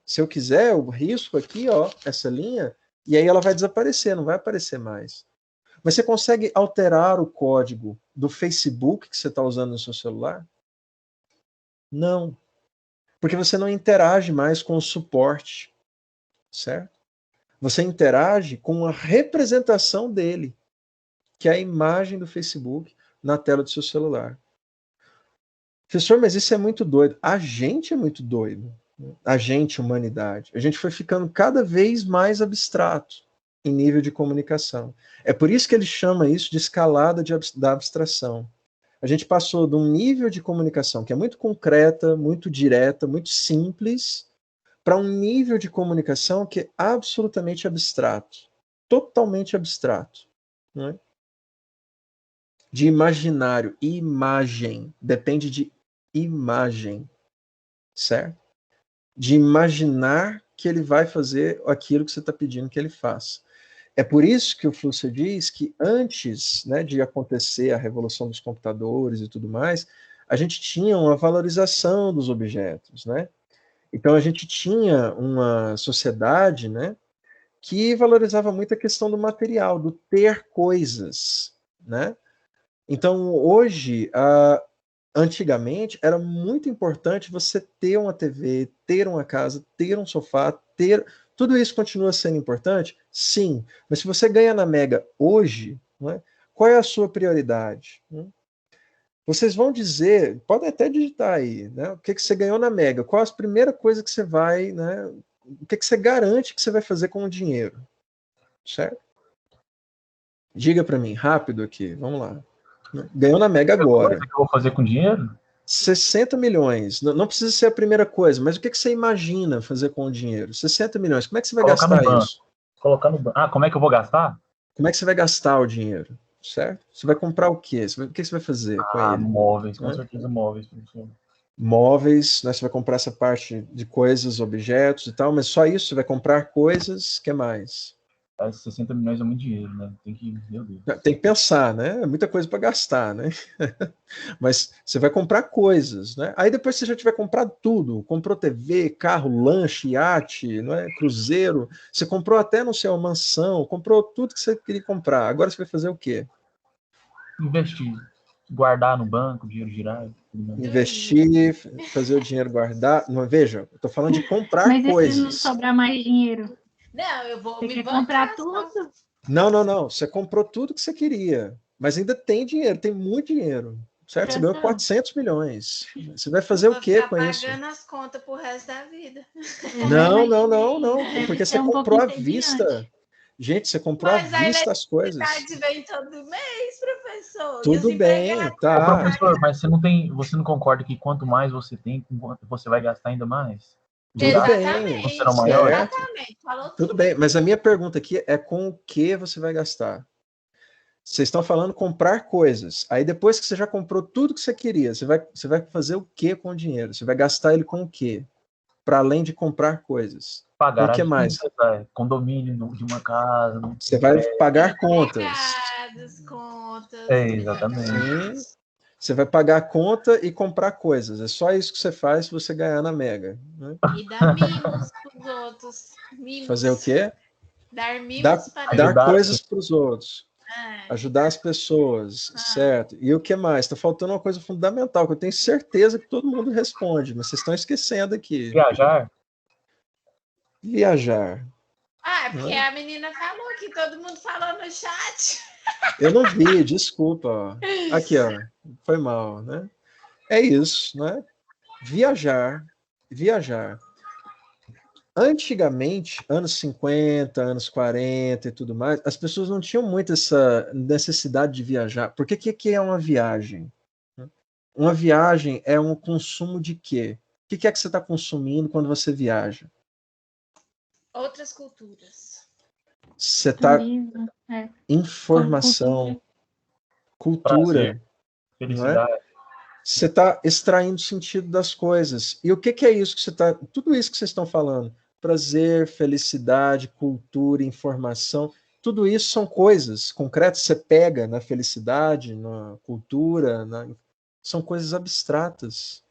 Se eu quiser, eu risco aqui, ó, essa linha, e aí ela vai desaparecer, não vai aparecer mais. Mas você consegue alterar o código do Facebook que você está usando no seu celular? Não. Porque você não interage mais com o suporte, certo? Você interage com a representação dele, que é a imagem do Facebook na tela do seu celular. Professor, mas isso é muito doido. A gente é muito doido. A gente, humanidade. A gente foi ficando cada vez mais abstrato em nível de comunicação. É por isso que ele chama isso de escalada da abstração. A gente passou de um nível de comunicação que é muito concreta, muito direta, muito simples, para um nível de comunicação que é absolutamente abstrato, totalmente abstrato. Né? De imaginário, imagem, depende de imagem, certo? De imaginar que ele vai fazer aquilo que você está pedindo que ele faça. É por isso que o Flusser diz que antes, né, de acontecer a revolução dos computadores e tudo mais, a gente tinha uma valorização dos objetos, né? Então a gente tinha uma sociedade, né, que valorizava muito a questão do material, do ter coisas, né? Então hoje, antigamente era muito importante você ter uma TV, ter uma casa, ter um sofá, ter... Tudo isso continua sendo importante? Sim. Mas se você ganha na Mega hoje, né, qual é a sua prioridade? Vocês vão dizer, podem até digitar aí, né, o que você ganhou na Mega, qual a primeira coisa que você vai, né, o que você garante que você vai fazer com o dinheiro, certo? Diga para mim, rápido aqui, vamos lá. Ganhou na Mega agora. O que eu vou fazer com dinheiro? 60 milhões. Não precisa ser a primeira coisa, mas o que você imagina fazer com o dinheiro? 60 milhões, como é que você vai gastar isso? Colocar no banco. Como é que eu vou gastar? Como é que você vai gastar o dinheiro? Certo? Você vai comprar o quê? O que você vai fazer com ele? Móveis, com certeza móveis. Móveis, né? Você vai comprar essa parte de coisas, objetos e tal, mas só isso? Você vai comprar coisas, o que mais? 60 milhões é muito dinheiro, né? Meu Deus. Tem que pensar, né? É muita coisa para gastar, né? Mas você vai comprar coisas, né? Aí depois você já tiver comprado tudo, comprou TV, carro, lanche, iate, não é? Cruzeiro, você comprou até, não sei, uma mansão, comprou tudo que você queria comprar. Agora você vai fazer o quê? Investir, guardar no banco, dinheiro girar. Investir, fazer o dinheiro guardar. Não, veja, eu tô falando de comprar coisas. Mas e se não sobrar mais dinheiro? Não, eu vou me comprar tudo. Não. Você comprou tudo que você queria, mas ainda tem dinheiro, tem muito dinheiro. certo? Você ganhou 400 milhões. Você vai fazer o quê com isso? Pagando as contas pro resto da vida. Não, porque você comprou à vista. Gente, você comprou à vista as coisas. Metade vem todo mês, professor. Tudo bem, tá. Professor, mas você não concorda que quanto mais você tem, você vai gastar ainda mais? Tudo bem. Você será maior? Exatamente. Falou tudo bem, mas a minha pergunta aqui é com o que você vai gastar? Vocês estão falando comprar coisas. Aí depois que você já comprou tudo que você queria, você vai fazer o que com o dinheiro? Você vai gastar ele com o quê? Para além de comprar coisas. Pagar o que mais? Condomínio de uma casa. Você vai pagar contas. Contas. Exatamente. Sim. Você vai pagar a conta e comprar coisas. É só isso que você faz se você ganhar na Mega. Né? E dar mimos para os outros. Mimos. Fazer o quê? Dar mimos para dar coisas para os outros. Ajudar as pessoas, certo? E o que mais? Está faltando uma coisa fundamental, que eu tenho certeza que todo mundo responde, mas vocês estão esquecendo aqui. Viajar. Porque a menina falou que todo mundo falou no chat. Eu não vi, desculpa. Aqui, ó. Foi mal, né? É isso, né? Viajar. Antigamente, anos 50, anos 40 e tudo mais, as pessoas não tinham muito essa necessidade de viajar. Porque o que é uma viagem? Uma viagem é um consumo de quê? O que é que você está consumindo quando você viaja? Outras culturas. Você está... Informação, cultura. Felicidade. Você está extraindo sentido das coisas. E o que é isso que você está... Tudo isso que vocês estão falando. Prazer, felicidade, cultura, informação. Tudo isso são coisas concretas. Você pega na felicidade, na cultura, são coisas abstratas.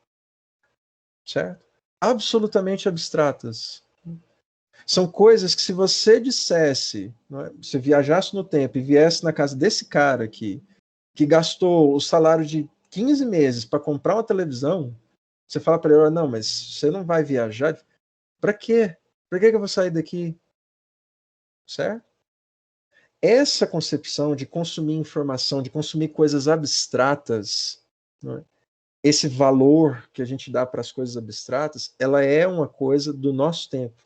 Certo? Absolutamente abstratas. São coisas que se você dissesse, se viajasse no tempo e viesse na casa desse cara aqui, que gastou o salário de 15 meses para comprar uma televisão, você fala para ele, não, mas você não vai viajar? Para quê? Para que eu vou sair daqui? Certo? Essa concepção de consumir informação, de consumir coisas abstratas, esse valor que a gente dá para as coisas abstratas, ela é uma coisa do nosso tempo,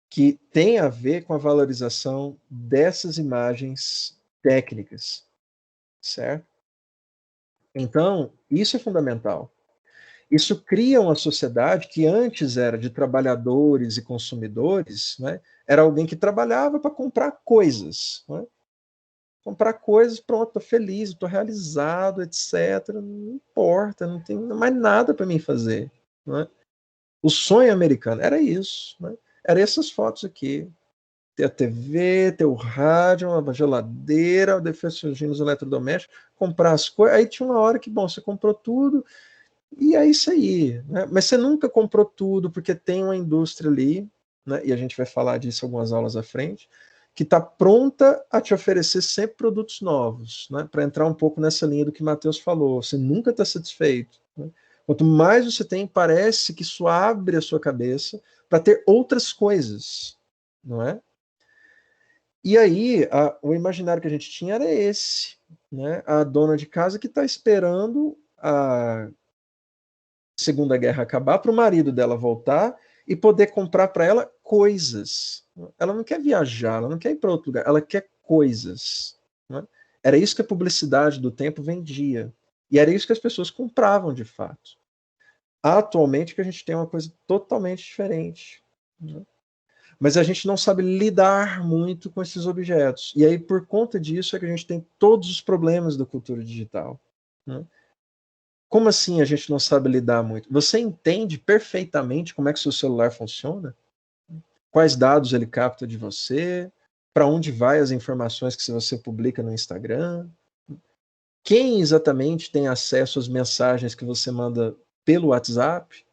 que tem a ver com a valorização dessas imagens técnicas, certo? Então, isso é fundamental. Isso cria uma sociedade que antes era de trabalhadores e consumidores, né? Era alguém que trabalhava para comprar coisas. Né? Comprar coisas, pronto, estou feliz, estou realizado, etc. Não importa, não tem mais nada para mim fazer. Né? O sonho americano era isso. Né? Eram essas fotos aqui. Ter a TV, ter o rádio, uma geladeira, surgindo os eletrodomésticos, comprar as coisas. Aí tinha uma hora que, bom, você comprou tudo, e é isso aí. Né? Mas você nunca comprou tudo, porque tem uma indústria ali, né? E a gente vai falar disso algumas aulas à frente, que está pronta a te oferecer sempre produtos novos, né? Para entrar um pouco nessa linha do que o Matheus falou. Você nunca está satisfeito. Né? Quanto mais você tem, parece que isso abre a sua cabeça para ter outras coisas, não é? E aí, o imaginário que a gente tinha era esse, né? A dona de casa que está esperando a Segunda Guerra acabar para o marido dela voltar e poder comprar para ela coisas. Ela não quer viajar, ela não quer ir para outro lugar, ela quer coisas. Né? Era isso que a publicidade do tempo vendia. E era isso que as pessoas compravam de fato. Atualmente que a gente tem uma coisa totalmente diferente. Né? Mas a gente não sabe lidar muito com esses objetos. E aí, por conta disso, é que a gente tem todos os problemas da cultura digital. Né? Como assim a gente não sabe lidar muito? Você entende perfeitamente como é que seu celular funciona? Quais dados ele capta de você? Para onde vai as informações que você publica no Instagram? Quem exatamente tem acesso às mensagens que você manda pelo WhatsApp?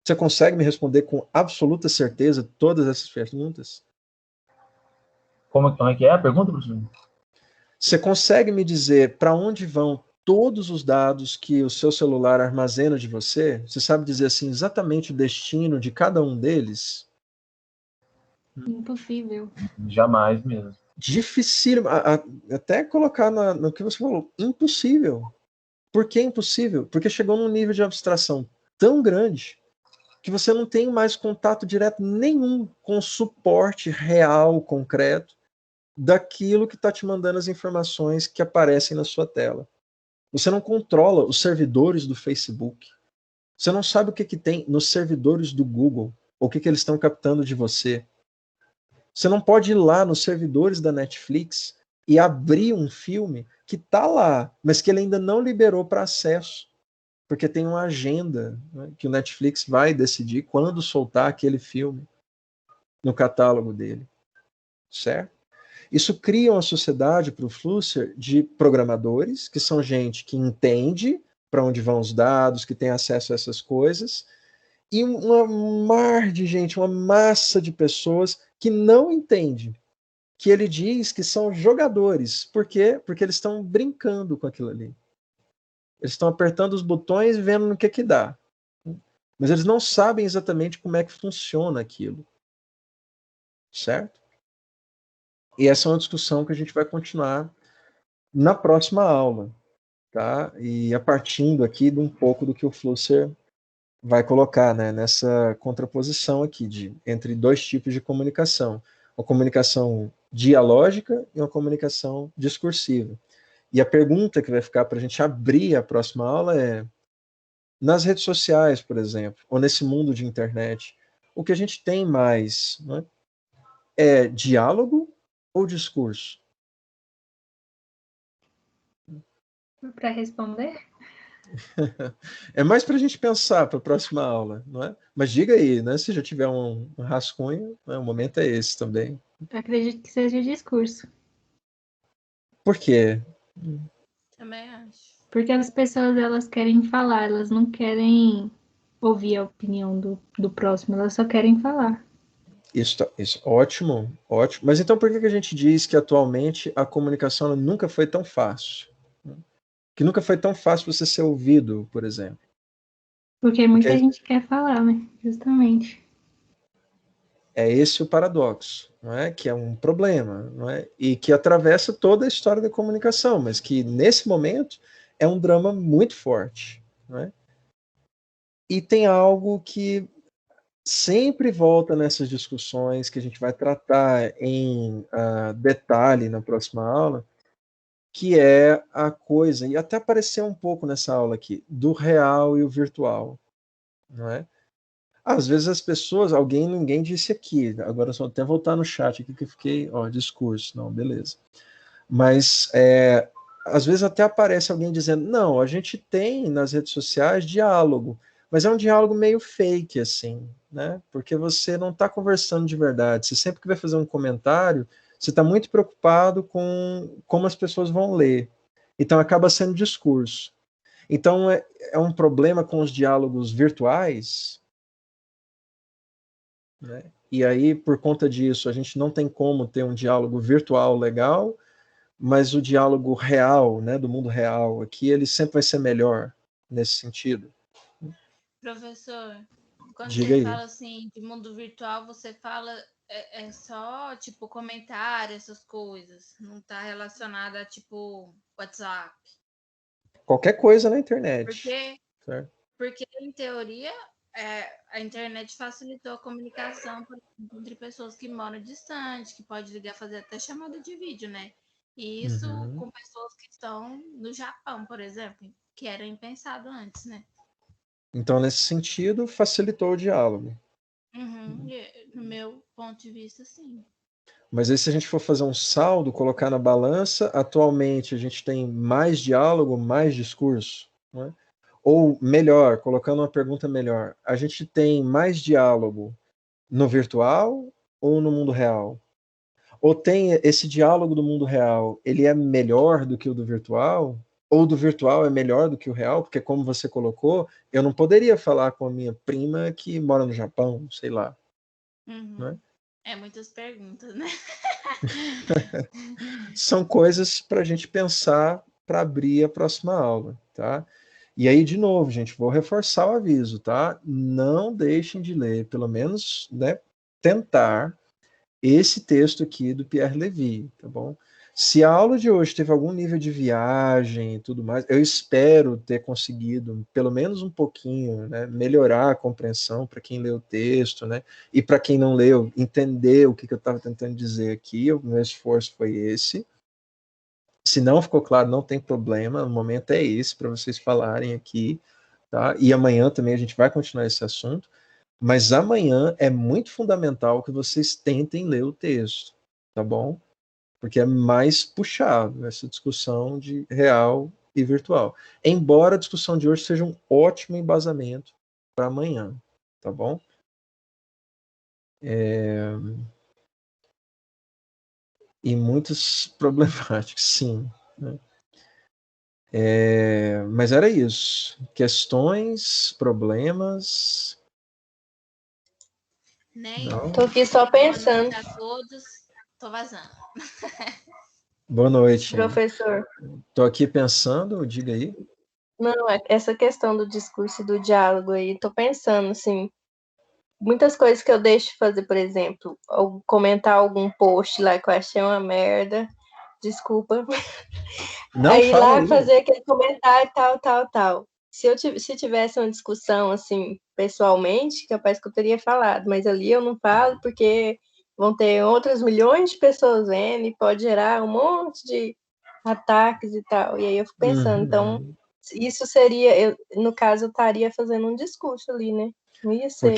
Você consegue me responder com absoluta certeza todas essas perguntas? Como é que é a pergunta, professor? Você consegue me dizer para onde vão todos os dados que o seu celular armazena de você? Você sabe dizer assim exatamente o destino de cada um deles? Impossível. Jamais mesmo. Dificílimo, até colocar no que você falou, impossível. Por que impossível? Porque chegou num nível de abstração tão grande que você não tem mais contato direto nenhum com o suporte real, concreto, daquilo que está te mandando as informações que aparecem na sua tela. Você não controla os servidores do Facebook. Você não sabe o que tem nos servidores do Google, ou o que eles estão captando de você. Você não pode ir lá nos servidores da Netflix e abrir um filme que está lá, mas que ele ainda não liberou para acesso, porque tem uma agenda, né, que o Netflix vai decidir quando soltar aquele filme no catálogo dele, certo? Isso cria uma sociedade para o Flusser de programadores, que são gente que entende para onde vão os dados, que tem acesso a essas coisas, e um mar de gente, uma massa de pessoas que não entende, que ele diz que são jogadores. Por quê? Porque eles estão brincando com aquilo ali. Eles estão apertando os botões e vendo no que dá. Mas eles não sabem exatamente como é que funciona aquilo. Certo? E essa é uma discussão que a gente vai continuar na próxima aula. Tá? E a partindo aqui de um pouco do que o Flusser vai colocar, né, nessa contraposição aqui entre dois tipos de comunicação. Uma comunicação dialógica e uma comunicação discursiva. E a pergunta que vai ficar para a gente abrir a próxima aula é: nas redes sociais, por exemplo, ou nesse mundo de internet, o que a gente tem mais, né, é diálogo ou discurso? Para responder? É mais para a gente pensar para a próxima aula, não é? Mas diga aí, né? Se já tiver um rascunho, né, o momento é esse também. Eu acredito que seja discurso. Por quê? Também acho. Porque as pessoas, elas querem falar, elas não querem ouvir a opinião do próximo, elas só querem falar. Isso, ótimo, ótimo. Mas então por que a gente diz que atualmente a comunicação nunca foi tão fácil? Que nunca foi tão fácil você ser ouvido, por exemplo? Porque muita gente quer falar, né? Justamente. É esse o paradoxo, não é? Que é um problema, não é? E que atravessa toda a história da comunicação, mas que nesse momento é um drama muito forte, não é? E tem algo que sempre volta nessas discussões que a gente vai tratar em detalhe na próxima aula, que é a coisa, e até apareceu um pouco nessa aula aqui, do real e o virtual, não é? Às vezes as pessoas, ninguém disse aqui, agora só até voltar no chat aqui que eu fiquei, discurso, não, beleza. Mas às vezes até aparece alguém dizendo, não, a gente tem nas redes sociais diálogo, mas é um diálogo meio fake, assim, né? Porque você não está conversando de verdade. Você sempre que vai fazer um comentário, você está muito preocupado com como as pessoas vão ler. Então acaba sendo discurso. Então é um problema com os diálogos virtuais, né? E aí, por conta disso, a gente não tem como ter um diálogo virtual legal, mas o diálogo real, né, do mundo real, aqui, ele sempre vai ser melhor nesse sentido. Professor, quando Diga você aí. fala assim de mundo virtual, você fala é só tipo comentário, essas coisas, não está relacionada a tipo WhatsApp. Qualquer coisa na internet. Porque em teoria a internet facilitou a comunicação entre pessoas que moram distante, que pode ligar, fazer até chamada de vídeo, né? E isso com pessoas que estão no Japão, por exemplo, que era impensado antes, né? Então, nesse sentido, facilitou o diálogo. No meu ponto de vista, sim. Mas aí, se a gente for fazer um saldo, colocar na balança, atualmente a gente tem mais diálogo, mais discurso, né? Ou melhor, colocando uma pergunta melhor, a gente tem mais diálogo no virtual ou no mundo real? Ou tem esse diálogo do mundo real, ele é melhor do que o do virtual? Ou do virtual é melhor do que o real? Porque, como você colocou, eu não poderia falar com a minha prima que mora no Japão, sei lá. Né? Muitas perguntas, né? São coisas para a gente pensar para abrir a próxima aula, tá? E aí, de novo, gente, vou reforçar o aviso, tá? Não deixem de ler, pelo menos, né, tentar esse texto aqui do Pierre Levy, tá bom? Se a aula de hoje teve algum nível de viagem e tudo mais, eu espero ter conseguido, pelo menos um pouquinho, né, melhorar a compreensão para quem leu o texto, né, e para quem não leu, entender o que eu estava tentando dizer aqui. O meu esforço foi esse. Se não ficou claro, não tem problema, o momento é esse para vocês falarem aqui, tá? E amanhã também a gente vai continuar esse assunto, mas amanhã é muito fundamental que vocês tentem ler o texto, tá bom? Porque é mais puxado essa discussão de real e virtual. Embora a discussão de hoje seja um ótimo embasamento para amanhã, tá bom? E muitos problemáticos, sim, né? Mas era isso. Questões, problemas. Nem. Tô aqui só pensando. Boa noite a todos. Tô vazando. Boa noite. Professor. Tô aqui pensando, diga aí. Não, essa questão do discurso e do diálogo aí, tô pensando, assim, muitas coisas que eu deixo de fazer, por exemplo, ou comentar algum post lá que eu achei uma merda, desculpa. Não, aí lá aí. fazer aquele comentário, tal. Se tivesse uma discussão, assim, pessoalmente, capaz que eu teria falado, mas ali eu não falo porque vão ter outras milhões de pessoas vendo e pode gerar um monte de ataques e tal. E aí eu fico pensando, então, isso seria, no caso, eu estaria fazendo um discurso ali, né? Não ia ser.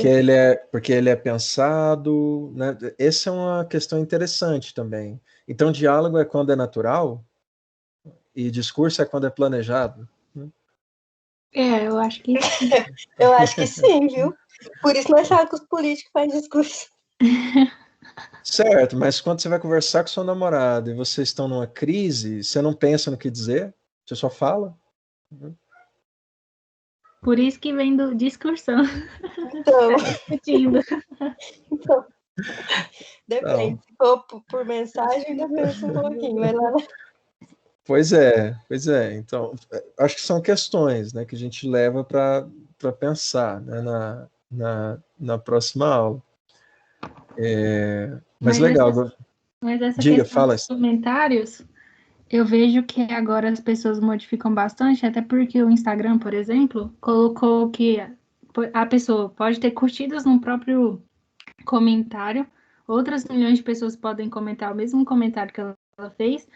Porque ele é pensado, né? Essa é uma questão interessante também. Então, diálogo é quando é natural e discurso é quando é planejado. Eu acho que sim. Eu acho que sim, viu? Por isso nós sabemos que os políticos fazem discurso. Certo, mas quando você vai conversar com seu namorado e vocês estão numa crise, você não pensa no que dizer? Você só fala? Por isso que vem do discursão. Então, Discutindo. então depende. Se for por mensagem, ainda pensa um pouquinho. Mas lá... Pois é. Então, acho que são questões, né, que a gente leva para pensar, né, na próxima aula. Mas legal. Mas essa Diga, questão fala. dos comentários, eu vejo que agora as pessoas modificam bastante, até porque o Instagram, por exemplo, colocou que a pessoa pode ter curtidas no próprio comentário, outras milhões de pessoas podem comentar o mesmo comentário que ela fez,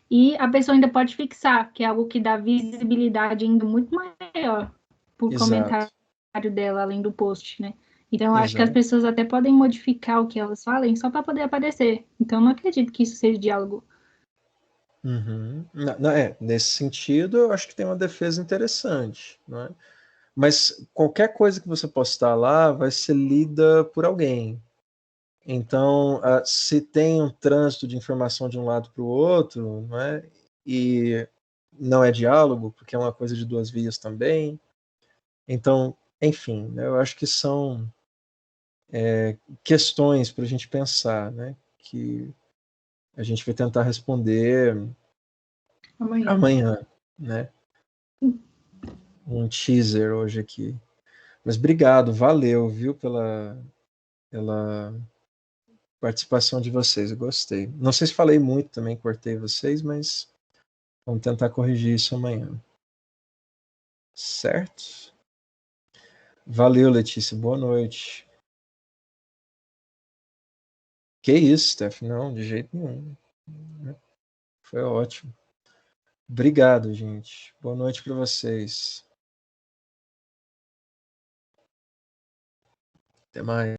e a pessoa ainda pode fixar, que é algo que dá visibilidade ainda muito maior por comentário dela, além do post, né? Então, eu acho que as pessoas até podem modificar o que elas falem só para poder aparecer. Então, eu não acredito que isso seja diálogo. Nesse sentido, eu acho que tem uma defesa interessante, não é? Mas qualquer coisa que você postar lá vai ser lida por alguém. Então, se tem um trânsito de informação de um lado para o outro, não é? E não é diálogo, porque é uma coisa de duas vias também. Então, enfim, eu acho que são questões para a gente pensar, né? Que a gente vai tentar responder amanhã, né? Um teaser hoje aqui. Mas obrigado, valeu, viu, pela participação de vocês, eu gostei. Não sei se falei muito também, cortei vocês, mas vamos tentar corrigir isso amanhã. Certo? Valeu, Letícia, boa noite. Que isso, Steph? Não, de jeito nenhum. Foi ótimo. Obrigado, gente. Boa noite para vocês. Até mais.